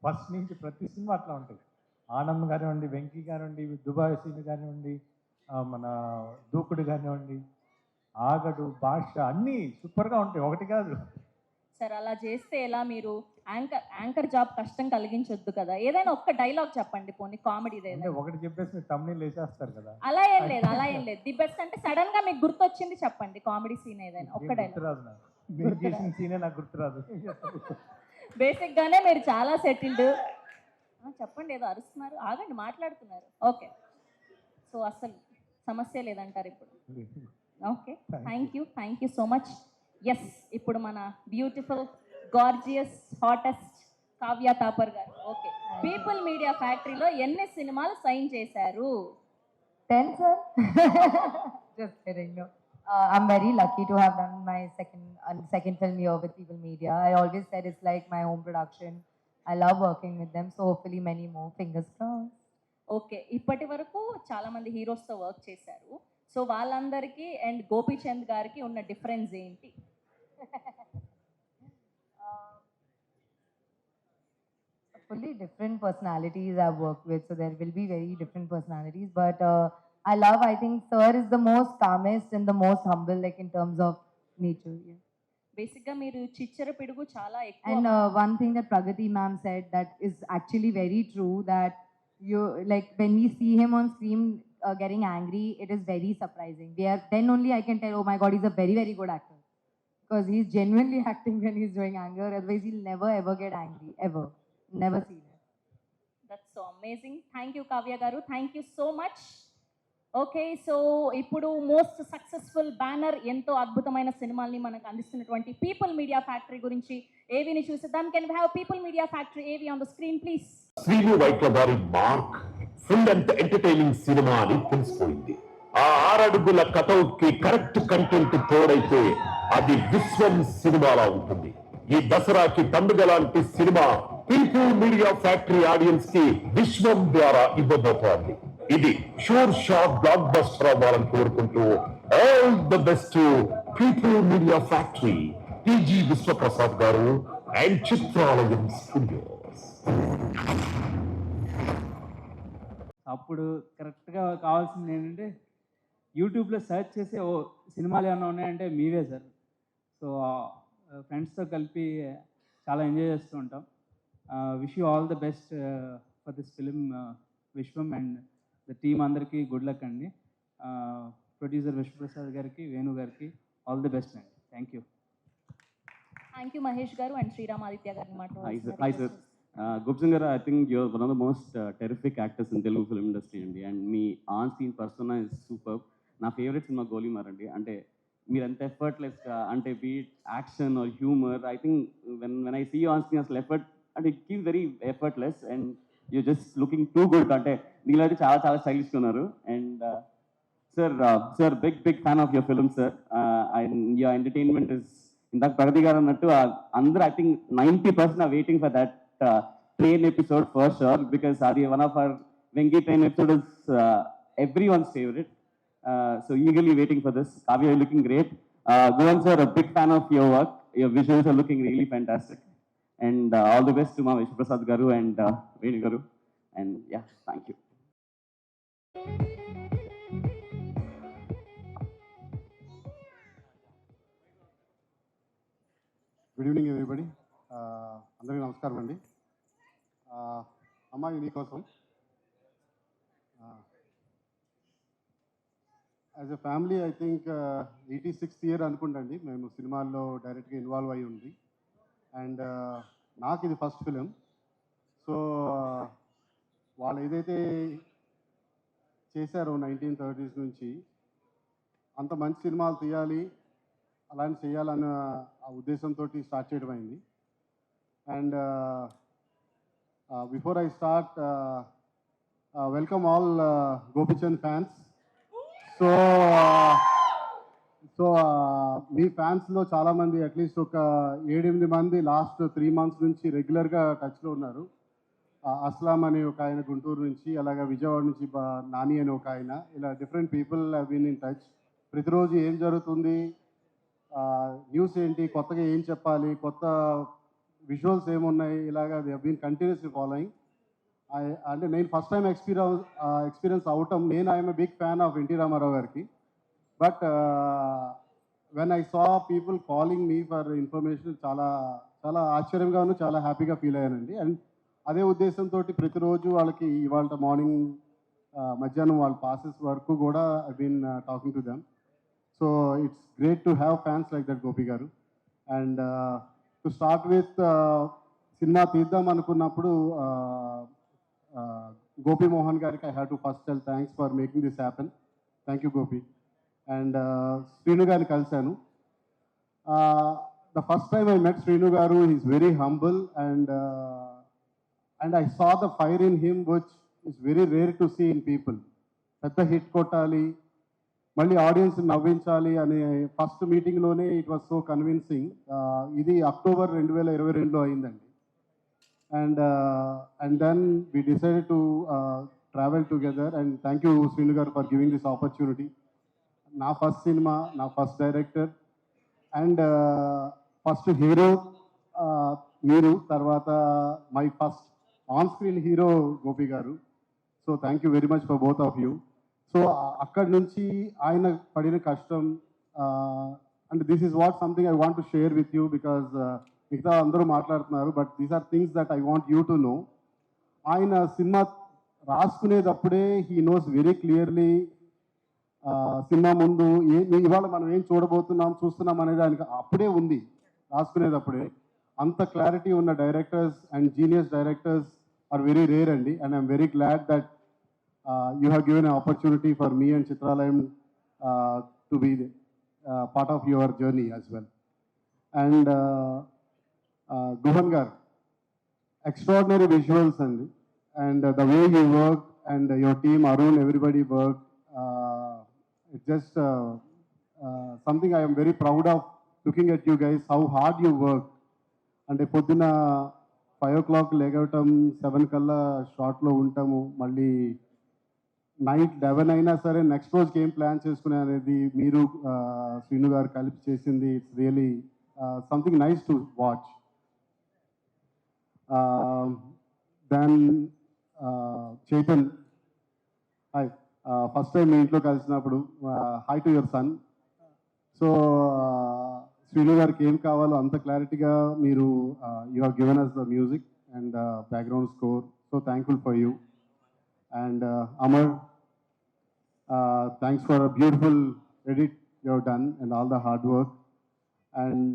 ఫస్ట్ నుంచి ప్రతి సినిమా అట్లా ఉంటాయి. ఆనంద్ కానివ్వండి, వెంకీ కానివ్వండి, దుబాయ్ సీన్ కానివ్వండి, మన దూకుడు కానివ్వండి, ఆగడు, భాష అన్నీ సూపర్గా ఉంటాయి, ఒకటి కాదు. సరే, అలా చేస్తే ఎలా? మీరు యాంకర్ జాబ్ కష్టం కలిగించొద్దు కదా. ఏదైనా ఒక్క డైలాగ్ చెప్పండి పోనీ, కామెడీ అంటే ఒకటి చెప్పేసి మీరు తమ్ముళ్ళు వేసేస్తారు కదా. అలా ఏం లేదు. ది బెస్ట్ అంటే సడన్ గా మీకు గుర్తొచ్చింది చెప్పండి, కామెడీ సీన్ ఏదైనా ఒక్క డైలాగ్. గుర్తురాదు నాకు, మీరు చేసిన సీనే నాకు గుర్తురాదు. బేసిక్ గానే మీరు చాలా సెటిల్డ్. చెప్పండి, ఏదో అరుస్తున్నారు, ఆగండి, మాట్లాడుతున్నారు. ఓకే, సో అసలు సమస్య లేదంటారు ఇప్పుడు. Okay, thank you so much. Yes, ఇప్పుడు మన beautiful, gorgeous, hottest Kavya Thapar గారు. ఓకే, పీపుల్ మీడియా ఫ్యాక్టరీలో ఎన్ని సినిమాలు సైన్ చేశారు? 10, sir. Just kidding. No. I'm very lucky to have done my second film here with People Media. I always said it's like my home production. I love working with them. So hopefully many more. Fingers crossed. Okay, ఇప్పటి వరకు చాలా మంది హీరోస్తో వర్క్ చేశారు. సో వాళ్ళందరికీ అండ్ గోపీచంద్ గారికి ఉన్న డిఫరెన్స్ ఏంటి? Fully different personalities I've worked with. So there will be very different personalities. But I think Sir is the most calmest and the most humble, like in terms of nature. Yeah. బేసిక్గా మీరు చిచ్చర పిడుగు చాలా ఎక్కువ. And one thing that Pragati ma'am said that is actually very true, that you, like when we see him on screen getting angry, it is very surprising. Then only I can tell, oh my God, he's a very, very good actor. because he's genuinely acting when he's doing anger. Otherwise, he'll never ever get angry, ever. Never seen it. That's so amazing. Thank you Kavya గారు, thank you so much. Okay, so ఇప్పుడు మోస్ట్ సక్సెస్ఫుల్ బ్యానర్, ఎంతో అద్భుతమైన సినిమాల్ని మనకు అందిస్తున్నటువంటి పీపుల్ మీడియా ఫ్యాక్టరీ గురించి ఏవిని చూసిద్దాం. Can we have people media factory AV on the screen please? Srinu Vaitla వారి mark full and entertaining cinema అని తెలిసిపోయింది. ఆ 6 అడుగుల కటౌట్ కి కరెక్ట్ కంటెంట్ తోడైతే అది విశ్వం సినిమాలా ఉంటుంది. ఈ దసరాకి పండుగ లాంటి cinema people media factory audience కి విశ్వం ద్వారా ఇవ్వబోతోంది. ఇది షూర్ షాట్ బ్లాక్ బస్టర్ అవ్వాలని కోరుకుంటూ all the best people media factory, TG Vishwaprasad గారు అండ్ చిత్రాలయం స్టూడియోస్. అప్పుడు కరెక్ట్గా కావాల్సింది ఏంటంటే యూట్యూబ్లో సెర్చ్ చేసి ఓ సినిమాలు ఏమైనా ఉన్నాయంటే మీవే సార్. సో ఫ్రెండ్స్తో కలిపి చాలా ఎంజాయ్ చేస్తూ ఉంటాం. Wish you all the best for this film Vishwam and the team అందరికీ గుడ్ లక్ అండి. ప్రొడ్యూసర్ విశ్వప్రసాద్ గారికి, వేణు గారికి ఆల్ ది బెస్ట్ అండి. Thank you. Thank you Mahesh గారు అండ్ శ్రీరామ్ ఆదిత్య గారిని మాట్లాడుతున్నారు. Hi sir. Gobson garu, I think you're one of the most terrific actors in Telugu film industry అండి. అండ్ మీ on screen persona is super. నా ఫేవరెట్ సినిమా గోలీమార్ అండి. అంటే మీరు ఎంత ఎఫర్ట్లెస్గా, అంటే beat action or humour, I think when I see on screen అసలు ఎఫర్ట్ అంటే it keep very effortless and you just looking too good. అంటే మీరు అయితే చాలా చాలా స్టైలిష్గా ఉన్నారు. And sir big fan of your film sir. Your entertainment is, ఇందాక ప్రగతి గారు అన్నట్టు అందరూ I think 90% are waiting for that train episode for sure, because adi one of our Vengi train episode is everyone's favorite. So eagerly waiting for this. Kavya, you're looking great. Govan sir, a big fan of your work. Your visuals are looking really fantastic. And all the best to Ma Vishwaprasad garu and Venu garu. And yeah, thank you. Good evening everybody. అందరికీ నమస్కారం అండి. అమ్మాయి నీకోసం as a family I think 86th year అనుకుంటండి మేము సినిమాల్లో డైరెక్ట్గా ఇన్వాల్వ్ అయి ఉంది. అండ్ నాకు ఇది ఫస్ట్ ఫిలిం. సో వాళ్ళు ఏదైతే చేశారో 1930s నుంచి అంత మంచి సినిమాలు తీయాలి, అలాంటి చేయాలన్న ఆ ఉద్దేశంతో స్టార్ట్ చేయడం అయింది. And before I start, welcome all Gopichand fans. So మీ ఫ్యాన్స్లో చాలామంది అట్లీస్ట్ ఒక 7-8 మంది లాస్ట్ 3 months నుంచి రెగ్యులర్గా టచ్లో ఉన్నారు. అస్లాం అని ఒక ఆయన గుంటూరు నుంచి, అలాగే విజయవాడ నుంచి నాని అని ఒక ఆయన, ఇలా different people have been in touch. ప్రతిరోజు ఏం జరుగుతుంది, న్యూస్ ఏంటి, కొత్తగా ఏం చెప్పాలి, కొత్త విజువల్స్ ఏమున్నాయి, ఇలాగా దే బీన్ కంటిన్యూస్లీ ఫాలోయింగ్. అంటే నేను ఫస్ట్ టైం ఎక్స్పీరియన్స్ అవటం, నేను I'm a big fan of NT Ramarao గారికి. But when I saw people calling me for information చాలా చాలా ఆశ్చర్యంగాను చాలా హ్యాపీగా ఫీల్ అయ్యానండి. అండ్ అదే ఉద్దేశంతో ప్రతిరోజు వాళ్ళకి ఇవాళ మార్నింగ్ మధ్యాహ్నం వాళ్ళ పాసెస్ వరకు కూడా I been talking to them. So it's great to have fans like that Gopi గారు. అండ్ టు స్టార్ట్ విత్, సినిమా తీద్దాం అనుకున్నప్పుడు గోపి మోహన్ గారికి I have to first tell thanks for making this happen. Thank you Gopi. And Srinu గారిని కలిశాను. The first time I met Srinu గారు, he's very humble and I saw the fire in him which is very rare to see in people. పెద్ద హిట్ కొట్టాలి, మళ్ళీ ఆడియన్స్ నవ్వించాలి అనే ఫస్ట్ మీటింగ్లోనే ఇట్ వాజ్ సో కన్విన్సింగ్. ఇది అక్టోబర్ 2022లో అయిందండి. And then we decided to travel together. And thank you Srinu గారు ఫర్ గివింగ్ దిస్ ఆపర్చునిటీ. నా ఫస్ట్ సినిమా, నా first director and first hero మీరు, తర్వాత my first on screen hero Gopi గారు. So thank you very much for both of you. So అక్కడి నుంచి ఆయన పడిన కష్టం, and this is what something I want to share with you, because మిగతా అందరూ మాట్లాడుతున్నారు, but these are things that I want you to know. ఆయన సినిమా రాసుకునేటప్పుడే he knows very clearly cinema ముందు ఇవాళ మనం ఏం చూస్తున్నాం అనేది ఆయనకి అప్పుడే ఉంది, రాసుకునేటప్పుడే. అంత క్లారిటీ ఉన్న directors and genius directors are very rare అండి. And I'm very glad that you have given a opportunity for me and Chitralayam to be part of your journey as well. And Guhan గారు, extraordinary visuals and the way you work and your team, Arun, everybody worked. It's just something I am very proud of looking at you guys, how hard you work. And పొద్దున 5 o'clock లేగవటం, 7 కల్లా షార్ట్లో ఉంటాము, మళ్ళీ నైట్ 11 అయినా సరే నెక్స్ట్ రోజుకి ఏం ప్లాన్ చేసుకునే అనేది మీరు శ్రీను గారు కలిపి చేసింది. It's really something nice to watch. Then Chaitan, hi, first time మీ ఇంట్లో కలిసినప్పుడు hi to your son. So Srinu గారికి ఏం కావాలో అంత క్లారిటీగా మీరు you have given us the music and background score. So thankful for you. And Amar, thanks for a beautiful edit you have done and all the hard work. And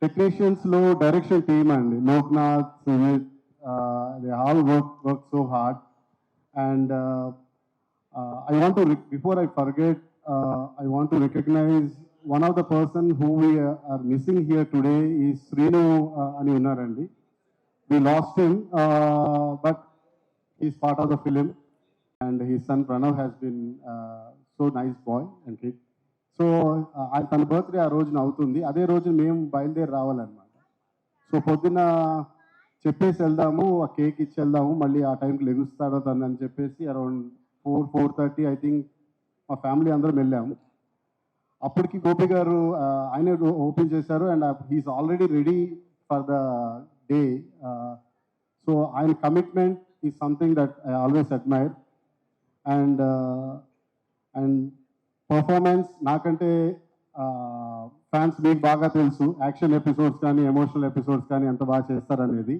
technicians లో డైరెక్షన్ టీమ్ అండి, Loknath, Sumit, they all work so hard. And I want to, before I forget, I want to recognize one of the person who we are missing here today is Srinu ani unnarandi. We lost him, but he's part of the film, and his son Pranav has been so nice boy and kid. So తన బర్త్డే ఆ రోజున అవుతుంది, అదే రోజు మేము బయలుదేరి రావాలన్నమాట. సో పొద్దున్న చెప్పేసి వెళ్దాము, ఆ కేక్ ఇచ్చి వెళ్దాము, మళ్ళీ ఆ టైంకి లెగుస్తాడో తను అని చెప్పేసి అరౌండ్ 4:30 ఐ థింక్ మా ఫ్యామిలీ అందరం వెళ్ళాము. అప్పటికి గోపి గారు ఆయన ఓపెన్ చేశారు and he's already ready for the day. So ఆయన commitment is something that I always admire. And performance నాకంటే ఫ్యాన్స్ మీకు బాగా తెలుసు, యాక్షన్ ఎపిసోడ్స్ కానీ ఎమోషనల్ ఎపిసోడ్స్ కానీ ఎంత బాగా చేస్తారనేది.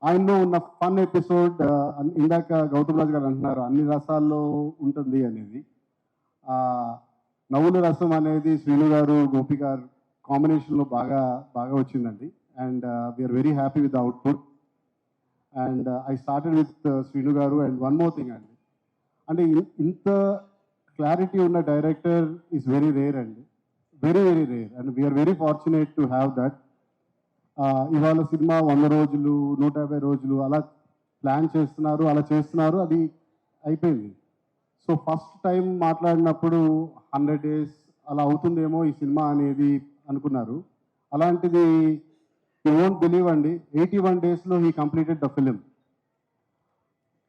ఆయనలో ఉన్న ఫన్ ఎపిసోడ్, ఇందాక గౌతమ్ రాజు గారు అంటున్నారు అన్ని రసాల్లో ఉంటుంది అనేది. నవ్వుల రసం అనేది శ్రీను గారు గోపి గారు కాంబినేషన్లో బాగా వచ్చిందండి. And we are very happy with the output. And I started with Srinu గారు. అండ్ వన్ మోర్ థింగ్ అండి, అంటే ఇంత క్లారిటీ ఉన్న డైరెక్టర్ ఈజ్ వెరీ రేర్ అండి, very very rare. And we are very fortunate to have that. ఇవాళ సినిమా 100 రోజులు 150 రోజులు అలా ప్లాన్ చేస్తున్నారు, అలా చేస్తున్నారు, అది అయిపోయింది. సో ఫస్ట్ టైం మాట్లాడినప్పుడు 100 days అలా అవుతుందేమో ఈ సినిమా అనేది అనుకున్నారు. అలాంటిది యూ వోంట్ బిలీవ్ అండి, 81 daysలో he completed the film.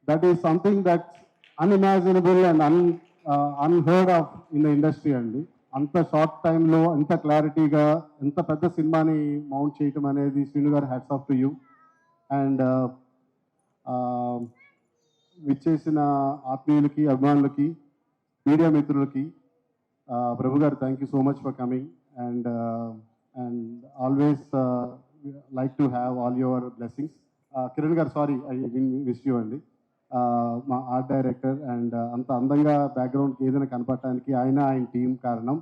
That is something that's unimaginable and unheard of in the industry అండి. అంత షార్ట్ టైంలో అంత క్లారిటీగా ఎంత పెద్ద సినిమాని మౌంట్ చేయటం అనేది శ్రీను గారు, hats off to you. And విచ్చేసిన ఆత్మీయులకి, అభిమానులకి, మీడియా మిత్రులకి, ప్రభు గారు thank you so much for coming. And always like to have all your blessings. Kiran గారు, సారీ ఐ విష్ యూ అండి, మా ఆర్ట్ డైరెక్టర్. అండ్ అంత అందంగా బ్యాక్గ్రౌండ్కి ఏదైనా కనపడటానికి ఆయన టీం కారణం.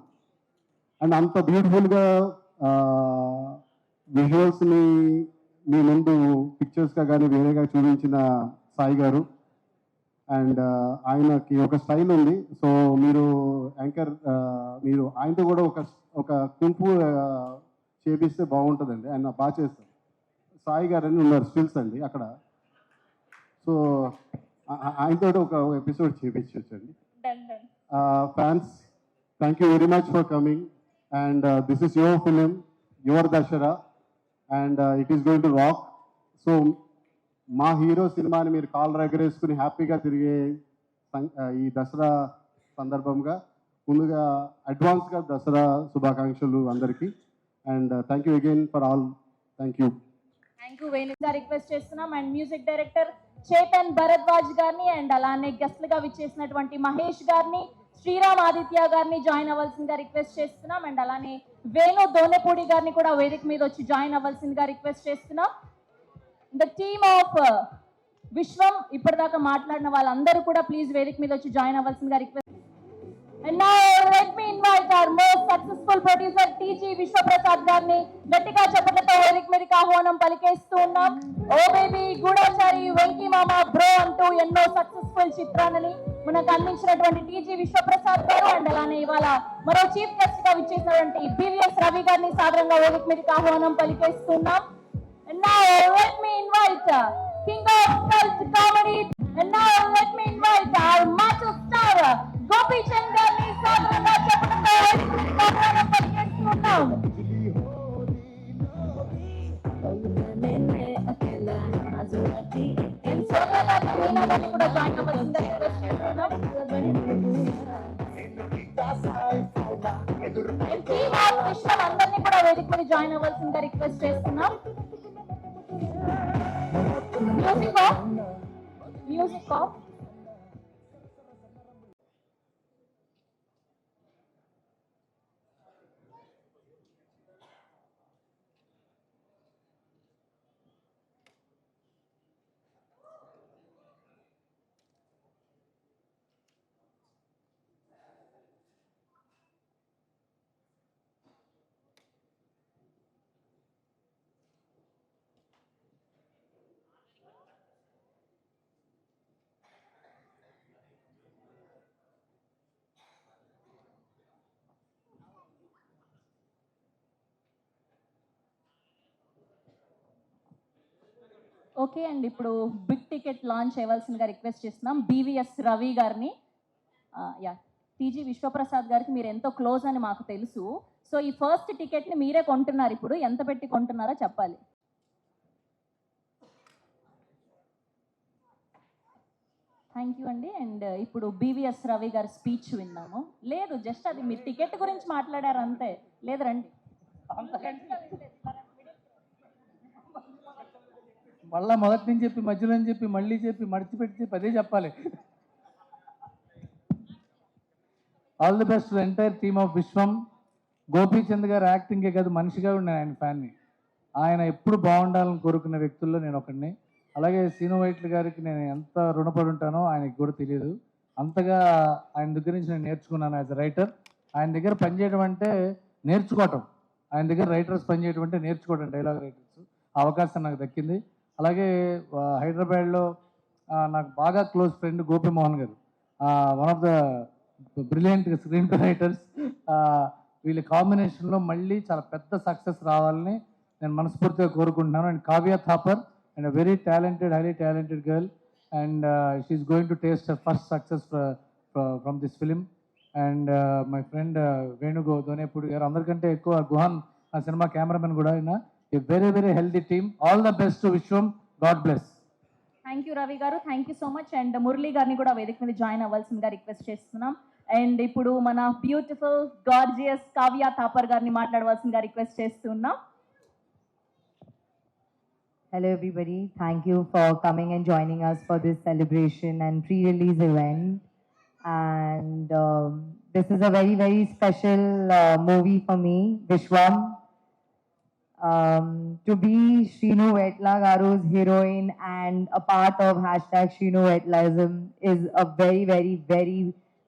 అండ్ అంత బ్యూటిఫుల్గా విజువల్స్ని మీ ముందు పిక్చర్స్గా కానీ వేరేగా చూపించిన సాయి గారు. అండ్ ఆయనకి ఒక స్టైల్ ఉంది. సో మీరు యాంకర్, మీరు ఆయనతో కూడా ఒక కుంపు చేపిస్తే బాగుంటుందండి, ఆయన బాగా చేస్తారు. సాయి గారు అని ఉన్నారు, స్టిల్స్ అండి అక్కడ. సో ఆయనతో ఒక ఎపిసోడ్ చేపించండి. Fans, thank you very much for coming. And this is your film, your Dasara, and it is going to rock. So మా హీరో సినిమాని మీరు కాళ్ళు ఎగరేసుకుని హ్యాపీగా తిరిగే ఈ దసరా సందర్భంగా ముందుగా అడ్వాన్స్గా దసరా శుభాకాంక్షలు అందరికీ. And thank you again for all. Thank you. Thank you వేణుగా రిక్వెస్ట్ చేస్తున్నాం. And music director Chetan Bharadwaj గారిని, అండ్ అలానే గెస్ట్లుగా విచ్చేసినటువంటి మహేష్ గారిని, శ్రీరామ్ ఆదిత్య గారిని జాయిన్ అవ్వాల్సిందిగా రిక్వెస్ట్ చేస్తున్నాం. అండ్ అలానే వేణు దోనెపూడి గారిని కూడా వేదిక మీద వచ్చి జాయిన్ అవ్వాల్సిందిగా రిక్వెస్ట్ చేస్తున్నాం. ద టీమ్ ఆఫ్ విశ్వం ఇప్పటిదాకా మాట్లాడిన వాళ్ళందరూ కూడా ప్లీజ్ వేదిక మీద వచ్చి జాయిన్ అవ్వాల్సిందిగా request. And now let me invite our most successful producer TG Vishwaprasad గారిని గట్టిగా చెప్పట్లతో వేదిక మీదకి ఆహ్వానం పలికేస్తూ ఉన్నాం. ఓ బేబీ, గూఢాచారి, వెంకీ మామ, బ్రో అంటూ ఎన్నో సక్సెస్ఫుల్ చిత్రాలని మనకు అందించినటువంటి టీజీ విశ్వప్రసాద్ గారు అండ్ అలానే ఇవాళ మరో చీఫ్ గెస్ట్ గా విచ్చేసినటువంటి బీవీఎస్ రవి గారిని సాదరంగా వేదిక మీదకి ఆహ్వానం పలికేస్తున్నాం. And now let me invite King of Cult Comedy. And now let me invite our macho star Gopi Chand గారిని సాదరంగా చెప్పడంతో ఆహ్వానం పలికేస్తున్నాం. And సోదరా గారిని మీనా గారిని కూడా జాయిన్ అవ్వాల్సిందిగా రిక్వెస్ట్ చేస్తున్నాం. And team of విశ్వం అందరినీ కూడా వేదిక మీద జాయిన్ అవ్వాల్సిందిగా రిక్వెస్ట్ చేస్తున్నాం. Music off. ఓకే అండ్ ఇప్పుడు బిగ్ టికెట్ లాంచ్ అవ్వాల్సిందిగా రిక్వెస్ట్ చేస్తున్నాం బీవీఎస్ రవి గారిని. యా, టీజీ విశ్వప్రసాద్ గారికి మీరు ఎంతో క్లోజ్ అని మాకు తెలుసు. సో ఈ ఫస్ట్ టికెట్ని మీరే కొంటున్నారు, ఇప్పుడు ఎంత పెట్టి కొంటున్నారో చెప్పాలి. థ్యాంక్ యూ అండి. అండ్ ఇప్పుడు బీవీఎస్ రవి గారి స్పీచ్ విన్నాము. లేదు, జస్ట్ అది మీ టికెట్ గురించి మాట్లాడారు అంతే. లేదు రండి. మళ్ళీ మొదటి నుంచి చెప్పి మధ్యలో చెప్పి మళ్ళీ చెప్పి మడిచిపెట్టి అదే చెప్పాలి. All the best entire team of విశ్వం. గోపీచంద్ గారు యాక్టింగే కాదు, మనిషిగా ఉన్న ఆయన ఫ్యాన్ని. ఆయన ఎప్పుడు బాగుండాలని కోరుకున్న వ్యక్తుల్లో నేను ఒకడిని. అలాగే శ్రీను వైట్ల గారికి నేను ఎంత రుణపడి ఉంటానో ఆయనకి కూడా తెలియదు. అంతగా ఆయన దగ్గర నుంచి నేను నేర్చుకున్నాను యాజ్ అ రైటర్. ఆయన దగ్గర పనిచేయడం అంటే నేర్చుకోవటం, ఆయన దగ్గర రైటర్స్ పనిచేయడం అంటే నేర్చుకోవడం, డైలాగ్ రైటర్స్. ఆ అవకాశం నాకు దక్కింది. అలాగే హైదరాబాద్లో నాకు బాగా క్లోజ్ ఫ్రెండ్ గోపి మోహన్ గారు, one of the brilliant screen play writers. వీళ్ళ కాంబినేషన్లో మళ్ళీ చాలా పెద్ద సక్సెస్ రావాలని నేను మనస్ఫూర్తిగా కోరుకుంటున్నాను. And Kavya Thapar and a very talented, highly talented girl, and she's going to taste first success from this film. And my friend వేణుగో దోనేపూడి గారు, అందరికంటే ఎక్కువ గుహాన్ ఆ సినిమా కెమెరామెన్ కూడా ఆయన. A very, very healthy team. All the best to Vishwam. God bless. Thank you Ravi గారు, thank you so much. And Murali గారిని కూడా వేదిక మీద జాయిన్ అవ్వాల్సిందిగా రిక్వెస్ట్ చేస్తున్నాం. అండ్ ఇప్పుడు మన బ్యూటిఫుల్ గార్జియస్ కావ్య థాపర్ గారిని మాట్లాడవలసిందిగా రిక్వెస్ట్ చేస్తున్నాం. Hello everybody, thank you for coming and joining us for this celebration and pre-release event. And this is a very, very special movie for me, Vishwam. To be Shrinu Vetla Garu's heroine and a part of hashtag Shrinu Vetlaism is a very, very, very,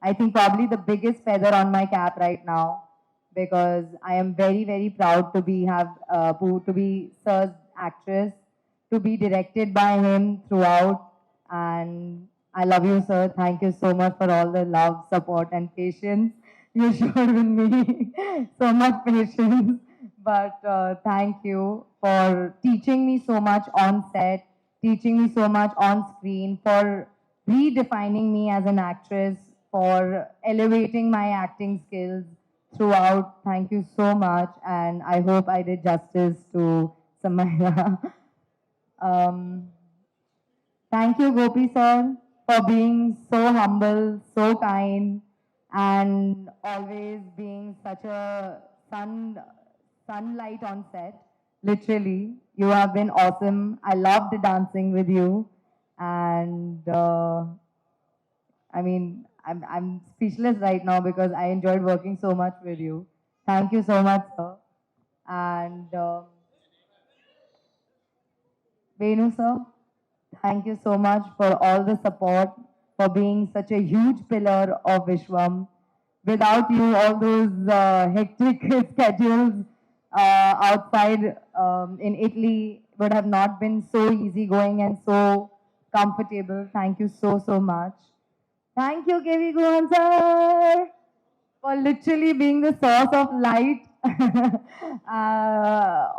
I think probably the biggest feather on my cap right now, because I am very, very proud to be Sir's actress, to be directed by him throughout. And I love you, sir. Thank you so much for all the love, support and patience you showed with me. So much patience. But thank you for teaching me so much on set, teaching me so much on screen, for redefining me as an actress, for elevating my acting skills throughout. Thank you so much, and I hope I did justice to Samaya. Thank you, Gopi sir, for being so humble, so kind, and always being such a sunlight on set. Literally, you have been awesome. I loved dancing with you, and I mean, I'm speechless right now because I enjoyed working so much with you. Thank you so much, sir. And Venu sir, thank you so much for all the support, for being such a huge pillar of Vishwam. Without you, all those hectic schedules outside in Italy would have not been so easygoing and so comfortable. Thank you so much. Thank you, KV Guhan sir, for literally being the source of light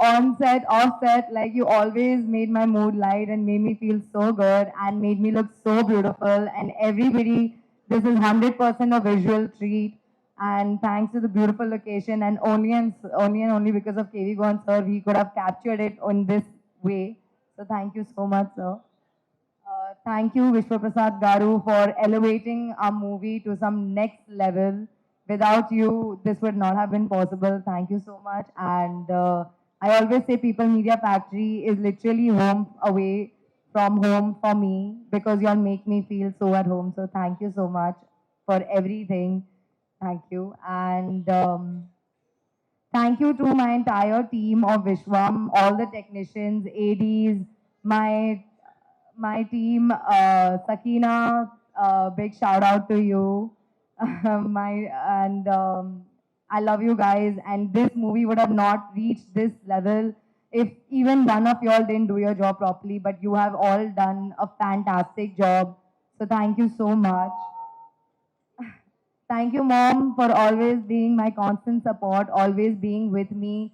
on set, off set. Like, you always made my mood light and made me feel so good and made me look so beautiful. And everybody, this is 100% a visual treat. And thanks to the beautiful location, and only because of KV Guhan sir, we could have captured it in this way. So thank you so much, sir. Thank you, Vishwa Prasad Garu, for elevating our movie to some next level. Without you, this would not have been possible. Thank you so much. And I always say People Media Factory is literally home away from home for me, because you all make me feel so at home. So thank you so much for everything. Thank you. And thank you to my entire team of Vishwam, all the technicians, ADs, my team, Sakina, big shout out to you. I love you guys. And this movie would have not reached this level if even one of y'all didn't do your job properly. But you have all done a fantastic job. So thank you so much. Thank you, Mom, for always being my constant support, always being with me,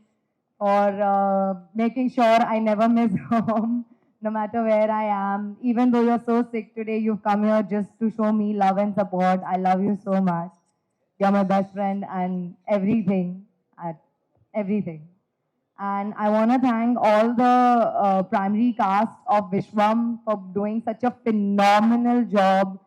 for making sure I never miss home, no matter where I am. Even though you're so sick today, you've come here just to show me love and support. I love you so much. You're my best friend and everything, everything. And I want to thank all the primary cast of Vishwam for doing such a phenomenal job.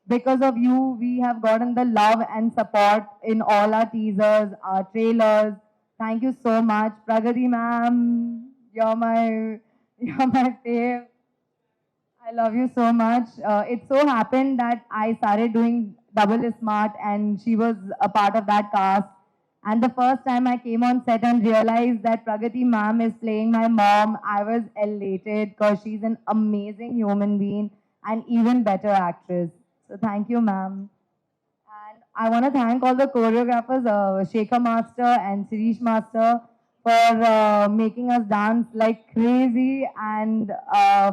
Because of you, we have gotten the love and support in all our teasers, our trailers. Thank you so much. Pragati ma'am, you're my fave. I love you so much. It so happened that I started doing Double Smart and she was a part of that cast. And the first time I came on set and realized that Pragati ma'am is playing my mom, I was elated because she's an amazing human being and even better actress. So thank you, ma'am. And I want to thank all the choreographers, Shekhar Master and Sirish Master, for making us dance like crazy, and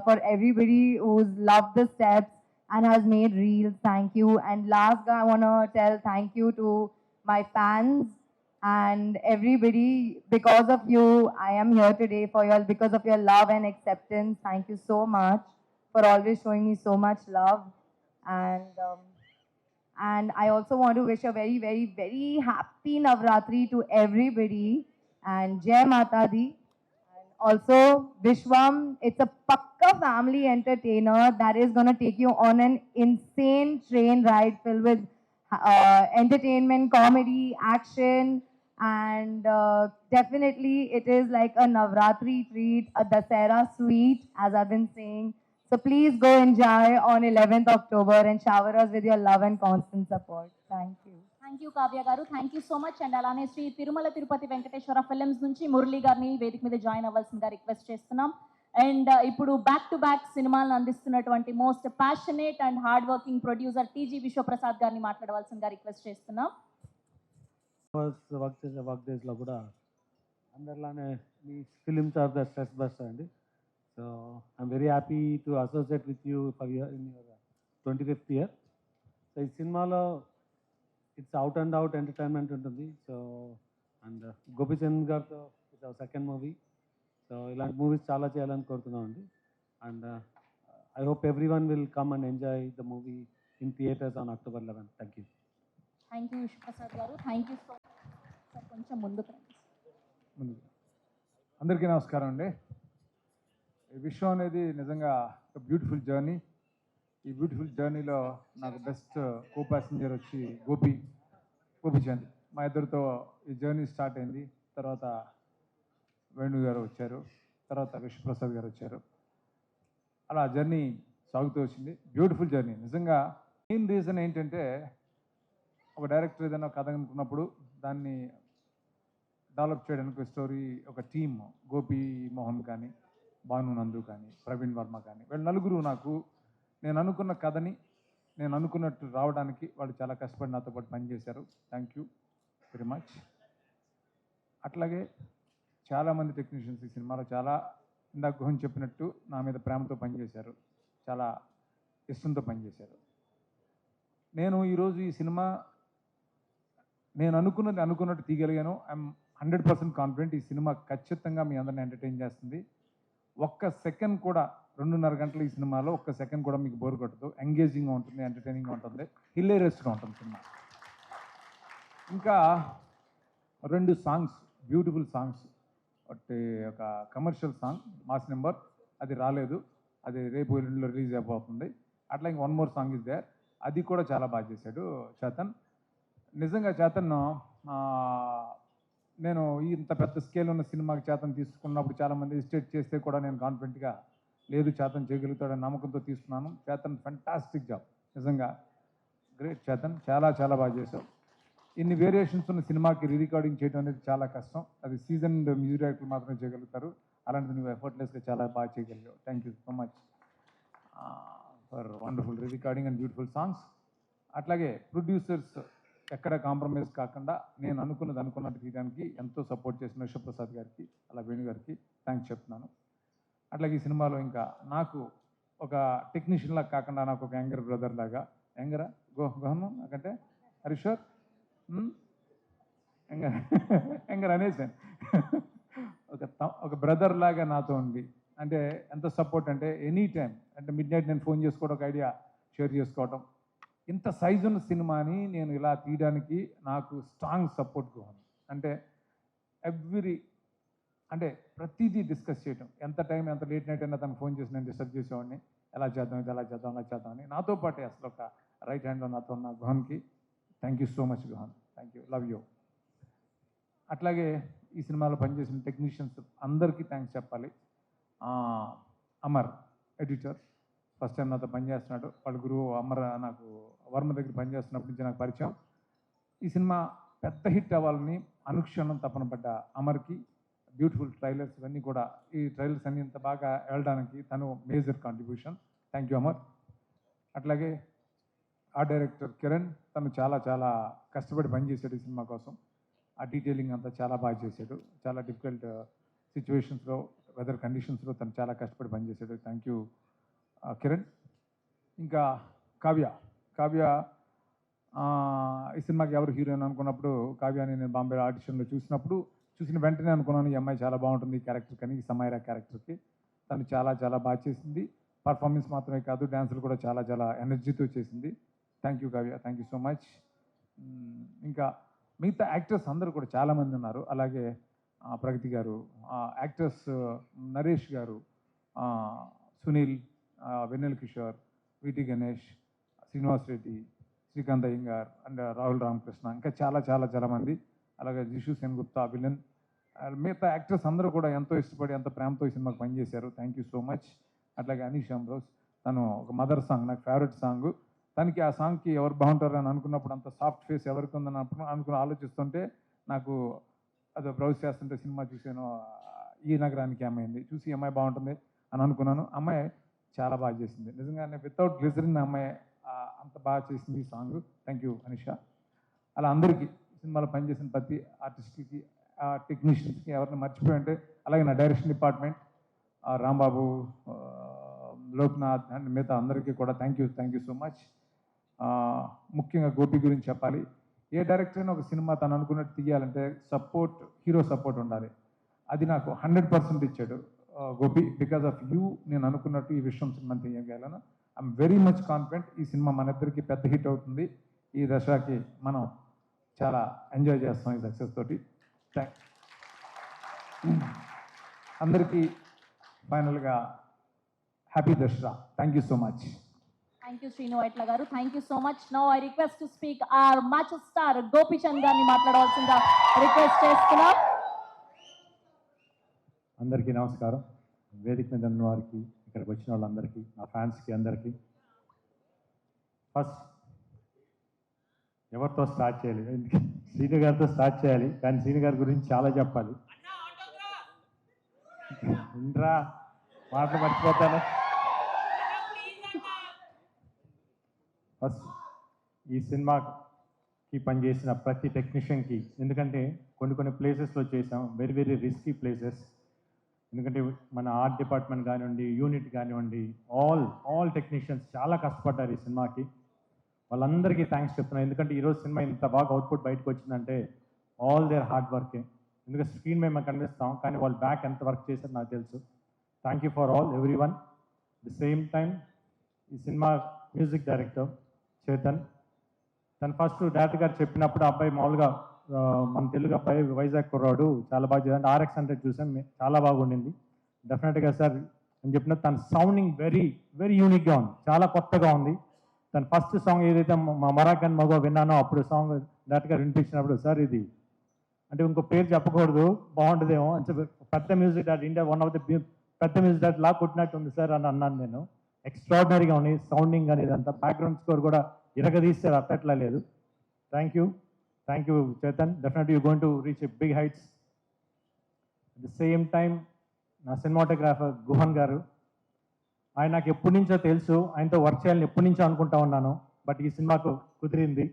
for everybody who's loved the steps and has made reels. Thank you. And last, I want to tell thank you to my fans and everybody. Because of you, I am here today for you all, because of your love and acceptance. Thank you so much for always showing me so much love. And I also want to wish a very, very, very happy Navratri to everybody. And Jai Mata Di. And also, Vishwam, it's a pakka family entertainer that is going to take you on an insane train ride filled with entertainment, comedy, action. And definitely, it is like a Navratri treat, a Dasera sweet, as I've been saying. So please go enjoy on 11th October and shower us with your love and constant support. Thank you. Thank you Kavya గారు, thank you so much. And అలానే శ్రీ తిరుమల తిరుపతి వెంకటేశ్వర ఫిల్మ్స్ నుంచి మురళి గారిని వేదిక మీద జాయిన్ అవ్వాల్సిందిగా రిక్వెస్ట్ చేస్తున్నాం. అండ్ ఇప్పుడు బ్యాక్ టు బ్యాక్ సినిమాలను అందిస్తున్నటువంటి most passionate and hard working producer TG Vishwaprasad గారిని మాట్లాడవలసిందిగా రిక్వెస్ట్ చేస్తున్నాం. వర్క్ డేస్లో కూడా అందరిలానే మీ films are the stress buster అండి. So I'm very happy to associate with you for in your 25th year. So ఈ సినిమాలో it's out and out entertainment ఉంటుంది. సో అండ్ గోపిచంద్ గారితో it's our second movie. So ఇలాంటి మూవీస్ చాలా చేయాలని కోరుతున్నాం అండి. And I hope every one will come and enjoy the movie in theatres on October 11. Thank you. Thank you Vishwaprasad గారు, థ్యాంక్ యూ సో మచ్. కొంచెం ముందుకు అందరికీ నమస్కారం అండి. ఈ విశ్వం అనేది నిజంగా ఒక బ్యూటిఫుల్ జర్నీ. ఈ బ్యూటిఫుల్ జర్నీలో నాకు బెస్ట్ కో ప్యాసింజర్ వచ్చి గోపిచంద్. మా ఇద్దరితో ఈ జర్నీ స్టార్ట్ అయింది. తర్వాత వేణు గారు వచ్చారు, తర్వాత విశ్వప్రసాద్ గారు వచ్చారు. అలా జర్నీ సాగుతూ వచ్చింది. Beautiful journey. నిజంగా మెయిన్ రీజన్ ఏంటంటే, ఒక డైరెక్టర్ ఏదైనా కథ అనుకున్నప్పుడు దాన్ని డెవలప్ చేయడానికి స్టోరీ, ఒక టీమ్, గోపి మోహన్ కానీ భాను నందు కానీ ప్రవీణ్ వర్మ కానీ వీళ్ళు నలుగురు నాకు నేను అనుకున్న కథని నేను అనుకున్నట్టు రావడానికి వాళ్ళు చాలా కష్టపడి నాతో పాటు పనిచేశారు. Thank you very much. అట్లాగే చాలామంది టెక్నీషియన్స్ ఈ సినిమాలో చాలా ఇందాక గుహన్ చెప్పినట్టు నా మీద ప్రేమతో పనిచేశారు, చాలా ఇష్టంతో పనిచేశారు. నేను ఈరోజు ఈ సినిమా నేను అనుకున్నట్టు తీయగలిగాను. ఐఎమ్ 100% కాన్ఫిడెంట్ ఈ సినిమా ఖచ్చితంగా మీ అందరిని ఎంటర్టైన్ చేస్తుంది. ఒక్క సెకండ్ కూడా 2.5 గంటలు ఈ సినిమాలో ఒక్క సెకండ్ కూడా మీకు బోర్ కొట్టదు. ఎంగేజింగ్గా ఉంటుంది, ఎంటర్టైనింగ్గా ఉంటుంది, హిలేరియస్గా ఉంటుంది సినిమా. ఇంకా 2 సాంగ్స్, బ్యూటిఫుల్ సాంగ్స్. ఒకటి ఒక కమర్షియల్ సాంగ్ మాస్ నెంబర్, అది రాలేదు, అది రేపు ఎల్లుండిలో రిలీజ్ అయిపోతుంది. అట్లా ఇంక 1 మోర్ సాంగ్ ఇస్ దేర్, అది కూడా చాలా బాగా చేశాడు చేతన్. నిజంగా చేతన్ నేను ఇంత పెద్ద స్కేల్ ఉన్న సినిమాకి చేతన్ తీసుకున్నప్పుడు చాలామంది ఎస్టేట్ చేస్తే కూడా నేను కాన్ఫిడెంట్గా లేదు చేతన్ చేయగలుగుతాడని నమ్మకంతో తీసుకున్నాను. చేతన్ ఫెంటాస్టిక్ జాబ్, నిజంగా గ్రేట్ చేతన్, చాలా చాలా బాగా చేశావు. ఇన్ని వేరియేషన్స్ ఉన్న సినిమాకి రికార్డింగ్ చేయడం అనేది చాలా కష్టం, అది సీజన్డ్ మ్యూజిక్ డైరెక్టర్ మాత్రమే చేయగలుగుతారు. అలాంటిది నువ్వు ఎఫర్ట్లెస్గా చాలా బాగా చేయగలిగావు. Thank you so much for wonderful recording and beautiful songs. అట్లాగే ప్రొడ్యూసర్స్ ఎక్కడ కాంప్రమైజ్ కాకుండా నేను అనుకున్నట్టు తీయడానికి ఎంతో సపోర్ట్ చేసిన విశ్వప్రసాద్ గారికి, అలా వేణు గారికి థ్యాంక్స్ చెప్తున్నాను. అట్లాగే ఈ సినిమాలో ఇంకా నాకు ఒక టెక్నీషియన్ లాగా కాకుండా నాకు ఒక యంగర్ బ్రదర్ లాగా, యంగరా గోహను నాకంటే హరీశ్వర్ యంగర్ అనేసాను, ఒక బ్రదర్ లాగా నాతో ఉండి, అంటే ఎంత సపోర్ట్ అంటే ఎనీ టైం, అంటే మిడ్ నైట్ నేను ఫోన్ చేసుకోవడం, ఒక ఐడియా షేర్ చేసుకోవటం. ఇంత సైజు ఉన్న సినిమాని నేను ఇలా తీయడానికి నాకు స్ట్రాంగ్ సపోర్ట్గా ఉంది. అంటే అంటే ప్రతిదీ డిస్కస్ చేయటం, ఎంత టైం ఎంత లేట్ నైట్ అయినా తనకు ఫోన్ చేసి నేను డిస్టర్బ్ చేసేవాడిని, ఎలా చేద్దాం ఇది ఎలా చేద్దాం అలా చేద్దాం అని. నాతో పాటే అసలు ఒక రైట్ హ్యాండ్లో నాతో ఉన్న గుహన్కి thank you so much Guhan, thank you, love you. అట్లాగే ఈ సినిమాలో పనిచేసిన టెక్నీషియన్స్ అందరికీ థ్యాంక్స్ చెప్పాలి. అమర్ ఎడిటర్ ఫస్ట్ టైం నాతో పనిచేస్తున్నాడు, వాళ్ళ గురువు అమర్ నాకు వర్మ దగ్గర పనిచేస్తున్నప్పటి నుంచి నాకు పరిచయం. ఈ సినిమా పెద్ద హిట్ అవ్వాలని అనుక్షణం తపన పడ్డ అమర్కి బ్యూటిఫుల్ ట్రైలర్స్ ఇవన్నీ కూడా, ఈ ట్రైలర్స్ అన్ని ఇంత బాగా వెళ్ళడానికి తను major contribution. Thank you Amar. అట్లాగే ఆ డైరెక్టర్ కిరణ్, తను చాలా చాలా కష్టపడి పనిచేశాడు ఈ సినిమా కోసం. ఆ డీటెయిలింగ్ అంతా చాలా బాగా చేశాడు, చాలా డిఫికల్ట్ సిచ్యువేషన్స్లో వెదర్ కండిషన్స్లో తను చాలా కష్టపడి పనిచేశాడు. Thank you Kiran. ఇంకా కావ్య ఈ సినిమాకి ఎవరు హీరోయిన్ అనుకున్నప్పుడు కావ్యాని నేను బాంబే ఆడిషన్లో చూసిన వెంటనే అనుకున్నాను ఈ అమ్మాయి చాలా బాగుంటుంది ఈ క్యారెక్టర్ కానీ, ఈ సమైరా క్యారెక్టర్కి. తను చాలా చాలా బాగా చేసింది, పర్ఫార్మెన్స్ మాత్రమే కాదు డ్యాన్సులు కూడా చాలా చాలా ఎనర్జీతో చేసింది. Thank you Kavya, thank you so much. ఇంకా మిగతా యాక్టర్స్ అందరూ కూడా చాలామంది ఉన్నారు. అలాగే ప్రగతి గారు, యాక్టర్స్ నరేష్ గారు, సునీల్, వెన్నెల కిషోర్, విటి గణేష్, శ్రీనివాస్ రెడ్డి, శ్రీకాంత్ అయ్యంగార్ అండ్ రాహుల్ రామకృష్ణ, ఇంకా చాలా చాలా చాలామంది. అలాగే జిషు సెన్గుప్తా విలన్, మిగతా యాక్టర్స్ అందరూ కూడా ఎంతో ఇష్టపడి ఎంతో ప్రేమతో ఈ సినిమాకి పనిచేశారు. Thank you so much. అట్లాగే అనీష్ అమ్రోజ్, తను ఒక మదర్ సాంగ్ నాకు ఫేవరెట్ సాంగ్, తనకి ఆ సాంగ్కి ఎవరు బాగుంటారు అని అనుకున్నప్పుడు అంత సాఫ్ట్ ఫేస్ ఎవరికి ఉందని అనుకుని ఆలోచిస్తుంటే నాకు అది బ్రౌజ్ చేస్తుంటే సినిమా చూసాను, ఈ నగరానికి అమ్మాయింది చూసి ఈ అమ్మాయి బాగుంటుంది అని అనుకున్నాను. అమ్మాయి చాలా బాగా చేసింది, నిజంగానే వితౌట్ గ్లిజరిన్ అమ్మాయి అంత బాగా చేసింది ఈ సాంగ్. Thank you Anisha. అలా అందరికీ సినిమాలో పనిచేసిన ప్రతి ఆర్టిస్ట్కి, టెక్నీషియన్స్కి ఎవరిని మర్చిపోయి ఉంటే, అలాగే నా direction department Rambabu, Loknath and మిగతా అందరికీ కూడా థ్యాంక్ యూ సో మచ్. ముఖ్యంగా గోపి గురించి చెప్పాలి. ఏ డైరెక్టర్ అయినా ఒక సినిమా తను అనుకున్నట్టు తీయాలంటే హీరో సపోర్ట్ ఉండాలి. అది నాకు 100% ఇచ్చాడు గోపి. బికాస్ ఆఫ్ యూ నేను అనుకున్నట్టు ఈ విషయం సినిమా తీయగలను. ఐఎమ్ వెరీ మచ్ కాన్ఫిడెంట్ ఈ సినిమా మన ఇద్దరికి పెద్ద హిట్ అవుతుంది. ఈ దశకి మనం చాలా ఎంజాయ్ చేస్తాం ఈ సక్సెస్ తోటి. అందరికీ ఫైనల్గా happy Dasara. Thank you so much. Thank you Srinu Vaitla గారు, thank you so much. Now I request to speak our macho star Gopichand గారిని మాట్లాడవలసిందిగా రిక్వెస్ట్ చేస్తున్నాం. అందరికీ నమస్కారం. వేదిక మీద ఉన్న వారికి, ఇక్కడికి వచ్చిన వాళ్ళందరికీ, నా ఫ్యాన్స్కి అందరికీ. ఫస్ట్ ఎవరితో స్టార్ట్ చేయాలి? శ్రీను గారితో స్టార్ట్ చేయాలి, కానీ శ్రీను గారి గురించి చాలా చెప్పాలి. ఇంద్రా మాటలు మర్చిపోతాను. ఫస్ట్ ఈ సినిమాకి పనిచేసిన ప్రతి టెక్నీషియన్కి, ఎందుకంటే కొన్ని ప్లేసెస్లో చేసాం, వెరీ వెరీ రిస్కీ ప్లేసెస్. ఎందుకంటే మన ఆర్ట్ డిపార్ట్మెంట్ కానివ్వండి, యూనిట్ కానివ్వండి, ఆల్ టెక్నీషియన్స్ చాలా కష్టపడ్డారు ఈ సినిమాకి. వాళ్ళందరికీ థ్యాంక్స్ చెప్తున్నాను. ఎందుకంటే ఈరోజు సినిమా ఇంత బాగా అవుట్పుట్ బయటకు వచ్చిందంటే ఆల్ దేర్ హార్డ్ వర్కే. ఎందుకంటే స్క్రీన్ మేము కనిపిస్తాం, కానీ వాళ్ళు బ్యాక్ ఎంత వర్క్ చేశారో నాకు తెలుసు. Thank you for all every one. The same time ఈ సినిమా మ్యూజిక్ డైరెక్టర్ చేతన్, తను ఫస్ట్ డైరెక్టర్ గారు చెప్పినప్పుడు అబ్బాయి మామూలుగా మన తెలుగు అబ్బాయి, వైజాగ్ కుర్రాడు, చాలా బాగా చేయాలి. RX100 చూసాను, చాలా బాగా ఉండింది. డెఫినెట్గా సార్ అని చెప్పిన తన సౌండింగ్ వెరీ వెరీ యూనిక్గా ఉంది, చాలా కొత్తగా ఉంది. తన ఫస్ట్ సాంగ్ ఏదైతే మా మరాకన్ మగో విన్నానో అప్పుడు సాంగ్ డైరెక్టర్ గారు వినిపించినప్పుడు, సార్ ఇది అంటే ఇంకో పేరు చెప్పకూడదు బాగుంటుందేమో అని చెప్పి, పెద్ద music director, India one of the పెద్ద మ్యూజిక్ డైరెక్టర్ లా కొట్టినట్టు ఉంది సార్ అని అన్నాను నేను. ఎక్స్ట్రాడినరీగా ఉంది సౌండింగ్ అనేది, అంతా బ్యాక్గ్రౌండ్ స్కోర్ కూడా ఇరగదీస్తారు, అట్టట్లా లేదు. Thank you Chetan. Definitely you going to reach a big heights. At the same time నా సినిమాటోగ్రాఫర్ గుహన్ గారు, ఆయన నాకు ఎప్పటి నుంచో తెలుసు, ఆయనతో వర్క్ చేయాలని ఎప్పటి నుంచో అనుకుంటా ఉన్నాను. బట్ ఈ సినిమాకు కుదిరింది.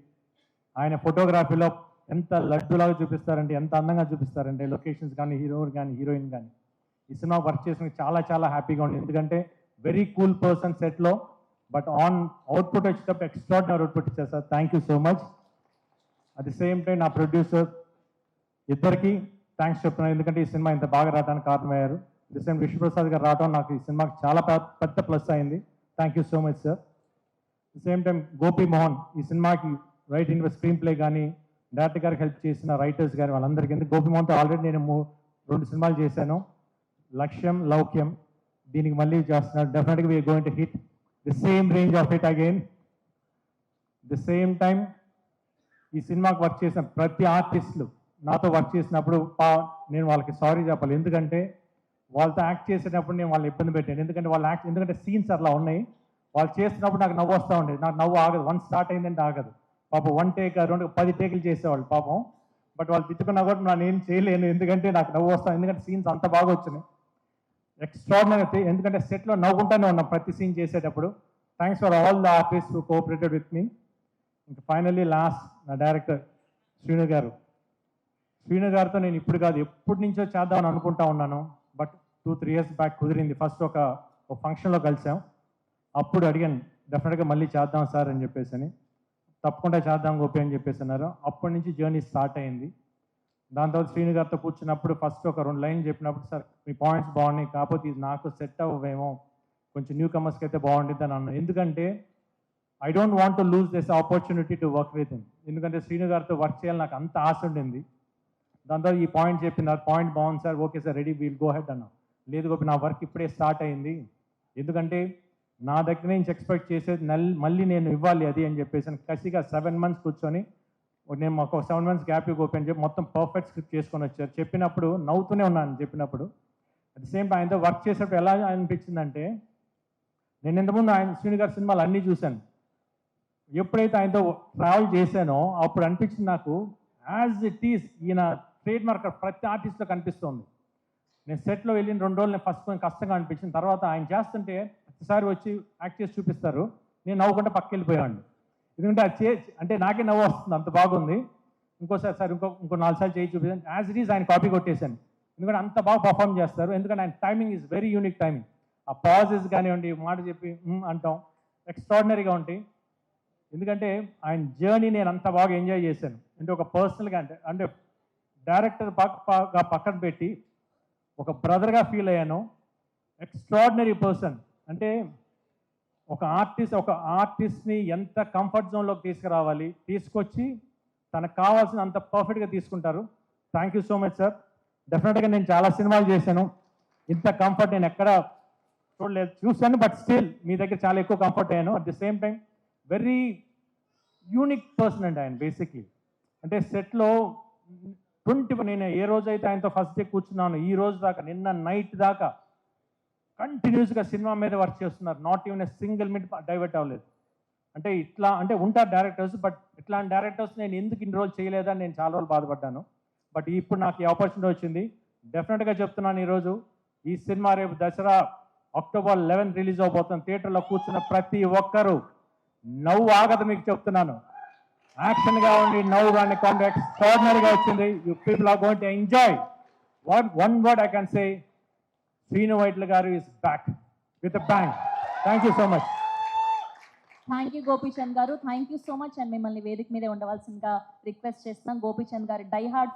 ఆయన ఫోటోగ్రఫీలో ఎంత లడ్డులాగా చూపిస్తారంటే, ఎంత అందంగా చూపిస్తారంటే, లొకేషన్స్ కానీ, హీరో కానీ, హీరోయిన్ కానీ. ఈ సినిమా వర్క్ చేసిన చాలా హ్యాపీగా ఉంది. ఎందుకంటే వెరీ కూల్ పర్సన్ సెట్లో, బట్ ఆన్ అవుట్పుట్ వచ్చేటప్పుడు ఎక్స్ట్రాడినరీ అవుట్పుట్ ఇచ్చారు sir. Thank you so much. At the same time నా ప్రొడ్యూసర్ ఇద్దరికి థ్యాంక్స్ చెప్తున్నాను, ఎందుకంటే ఈ సినిమా ఇంత బాగా రావడానికి కారణమయ్యారు. ది సేమ్ విష్ణుప్రసాద్ గారు రావడం నాకు ఈ సినిమాకి చాలా పెద్ద ప్లస్ అయింది. Thank you so much sir. The same time Gopi Mohan, ఈ సినిమాకి రైటింగ్ స్క్రీన్ ప్లే కానీ, డైరెక్టర్ గారికి హెల్ప్ చేసిన రైటర్స్ కానీ, వాళ్ళందరికీ. ఎందుకు గోపి మోహన్తో ఆల్రెడీ నేను 2 సినిమాలు చేశాను, లక్ష్యం, లౌక్యం. దీనికి మళ్ళీ చేస్తున్నాను. డెఫినెట్గా we are going to hit the same range of it again. The same time ఈ సినిమాకి వర్క్ చేసిన ప్రతి ఆర్టిస్టులు నాతో వర్క్ చేసినప్పుడు నేను వాళ్ళకి సారీ చెప్పాలి. ఎందుకంటే వాళ్ళతో యాక్ట్ చేసేటప్పుడు నేను వాళ్ళని ఇబ్బంది పెట్టాను. ఎందుకంటే సీన్స్ అట్లా ఉన్నాయి. వాళ్ళు చేస్తున్నప్పుడు నాకు నవ్వు వస్తూ ఉండేది. నాకు నవ్వు ఆగదు, 1 స్టార్ట్ అయిందంటే ఆగదు. పాపం 1 టేక్ 2 10 టేకులు చేసేవాళ్ళు పాపం. బట్ వాళ్ళు తిట్టుకున్నా కూడా నేను ఏం చేయలేను, ఎందుకంటే నాకు నవ్వు వస్తాను. ఎందుకంటే సీన్స్ అంత బాగా వచ్చినాయి, ఎక్స్ట్రాడినరీ. ఎందుకంటే సెట్లో నవ్వుకుంటానే ఉన్నాం ప్రతి సీన్ చేసేటప్పుడు. Thanks for all the artist who cooperated with me. ఇంకా ఫైనల్లీ లాస్ట్ నా డైరెక్టర్ శ్రీను గారితో నేను ఇప్పుడు కాదు, ఎప్పటి నుంచో చేద్దామని అనుకుంటా ఉన్నాను. బట్ 2-3 ఇయర్స్ బ్యాక్ కుదిరింది. ఫస్ట్ ఒక ఫంక్షన్లో కలిసాం, అప్పుడు అడిగాను డెఫినెట్గా మళ్ళీ చేద్దాం సార్ అని చెప్పేసి అని. తప్పకుండా చేద్దాం గోపి అని చెప్పేసి అన్నారు. అప్పటి నుంచి జర్నీ స్టార్ట్ అయింది. దాని తర్వాత శ్రీను గారితో కూర్చున్నప్పుడు ఫస్ట్ ఒక 2 లైన్లు చెప్పినప్పుడు, సార్ మీ పాయింట్స్ బాగున్నాయి, కాకపోతే ఇది నాకు సెట్ అవ్వేమో, కొంచెం న్యూ కమర్స్కి అయితే బాగుంటుంది అని అన్నాను. ఎందుకంటే I don't want to lose this opportunity to work with him. ఎందుకంటే శ్రీను గారితో వర్క్ చేయాలని నాకు అంత ఆశ ఉండింది. దాని తర్వాత ఈ పాయింట్ చెప్పింది, పాయింట్ బాగుంది sir, okay sir, ready, we'll go head అన్నా. లేదు గోపి, నా వర్క్ ఇప్పుడే స్టార్ట్ అయింది, ఎందుకంటే నా దగ్గర నుంచి ఎక్స్పెక్ట్ చేసేది మళ్ళీ నేను ఇవ్వాలి అది అని చెప్పేసి కసిగా 7 months కూర్చొని, నేను మాకు 7 months గ్యాప్ గోపి అని చెప్పి మొత్తం పర్ఫెక్ట్ స్క్రిప్ట్ చేసుకొని వచ్చారు. చెప్పినప్పుడు నవ్వుతూనే ఉన్నాను చెప్పినప్పుడు. అట్ ది సేమ్ టైం ఆయనతో వర్క్ చేసేటప్పుడు ఎలా అనిపించిందంటే, నేను ఇంతకుముందు శ్రీను గారి సినిమాలు అన్నీ చూశాను. ఎప్పుడైతే ఆయనతో ట్రావెల్ చేశానో అప్పుడు అనిపించింది నాకు, యాజ్ ఇట్ ఈస్ ఈయన ట్రేడ్ మార్క్ ప్రతి ఆర్టిస్ట్లో కనిపిస్తుంది. నేను సెట్లో వెళ్ళిన 2 రోజులు నేను ఫస్ట్ కొంచెం కష్టంగా అనిపించింది. తర్వాత ఆయన చేస్తుంటే ప్రతిసారి వచ్చి యాక్ట్ చేసి చూపిస్తారు, నేను నవ్వుకుంటే పక్కకి వెళ్ళిపోయాను. ఎందుకంటే అది అంటే నాకే నవ్వు వస్తుంది, అంత బాగుంది. ఇంకోసారి సార్ ఇంకో 4 సార్లు చేయి చూపించాను. యాజ్ ఇట్ ఈస్ ఆయన కాపీ కొట్టేశాను, ఎందుకంటే అంత బాగా పర్ఫామ్ చేస్తారు. ఎందుకంటే ఆయన timing is very unique timing. ఆ పాజెస్ కానివ్వండి, మాట చెప్పి అంటాం, ఎక్స్ట్రాడినరీగా ఉంటాయి. ఎందుకంటే ఆయన జర్నీ నేను అంత బాగా ఎంజాయ్ చేశాను. అంటే ఒక పర్సనల్గా అంటే డైరెక్టర్ పక్కన పెట్టి ఒక బ్రదర్గా ఫీల్ అయ్యాను. Extraordinary person. అంటే ఒక ఆర్టిస్ట్ని ఎంత కంఫర్ట్ జోన్లోకి తీసుకురావాలి, తీసుకొచ్చి తనకు కావాల్సిన అంత పర్ఫెక్ట్గా తీసుకుంటారు. Thank you so much sir. డెఫినెట్గా నేను చాలా సినిమాలు చేశాను, ఇంత కంఫర్ట్ నేను ఎక్కడ చూడలేదు. చూశాను, బట్ స్టిల్ మీ దగ్గర చాలా ఎక్కువ కంఫర్ట్ అయ్యాను. At the same time very unique person అండి ఆయన. బేసిక్లీ అంటే సెట్లో నేను ఏ రోజైతే ఆయనతో ఫస్ట్ డే కూర్చున్నాను, ఈ రోజు దాకా, నిన్న నైట్ దాకా కంటిన్యూస్గా సినిమా మీద వర్క్ చేస్తున్నారు. Not even a single minute divert అవ్వలేదు. అంటే ఇట్లా అంటే ఉంటారు డైరెక్టర్స్, బట్ ఇట్లాంటి డైరెక్టర్స్ నేను ఎందుకు ఇన్ని రోజులు చేయలేదని నేను చాలా రోజులు బాధపడ్డాను. బట్ ఇప్పుడు నాకు ఈ ఆపర్చునిటీ వచ్చింది. డెఫినెట్గా చెప్తున్నాను, ఈరోజు ఈ సినిమా రేపు దసరా October 11 రిలీజ్ అవబోతుంది. థియేటర్లో కూర్చున్న ప్రతి ఒక్కరూ నవ్వు ఆగదు, మీకు చెప్తున్నాను. యాక్షన్గా ఉండి నవ్వు కానీ కామెడీ ఎక్స్ట్రాడినరీగా వచ్చింది. You people are going to enjoy. One word I can say, Sreenu Vaitla గారు is back with a bang. Thank you so much. Thank you Gopichand గారు, thank you so much. And మిమ్మల్ని వేదిక మీదే ఉండవలసిందిగా రిక్వెస్ట్ చేస్తున్నాం. గోపీచంద్ గారి డై హార్డ్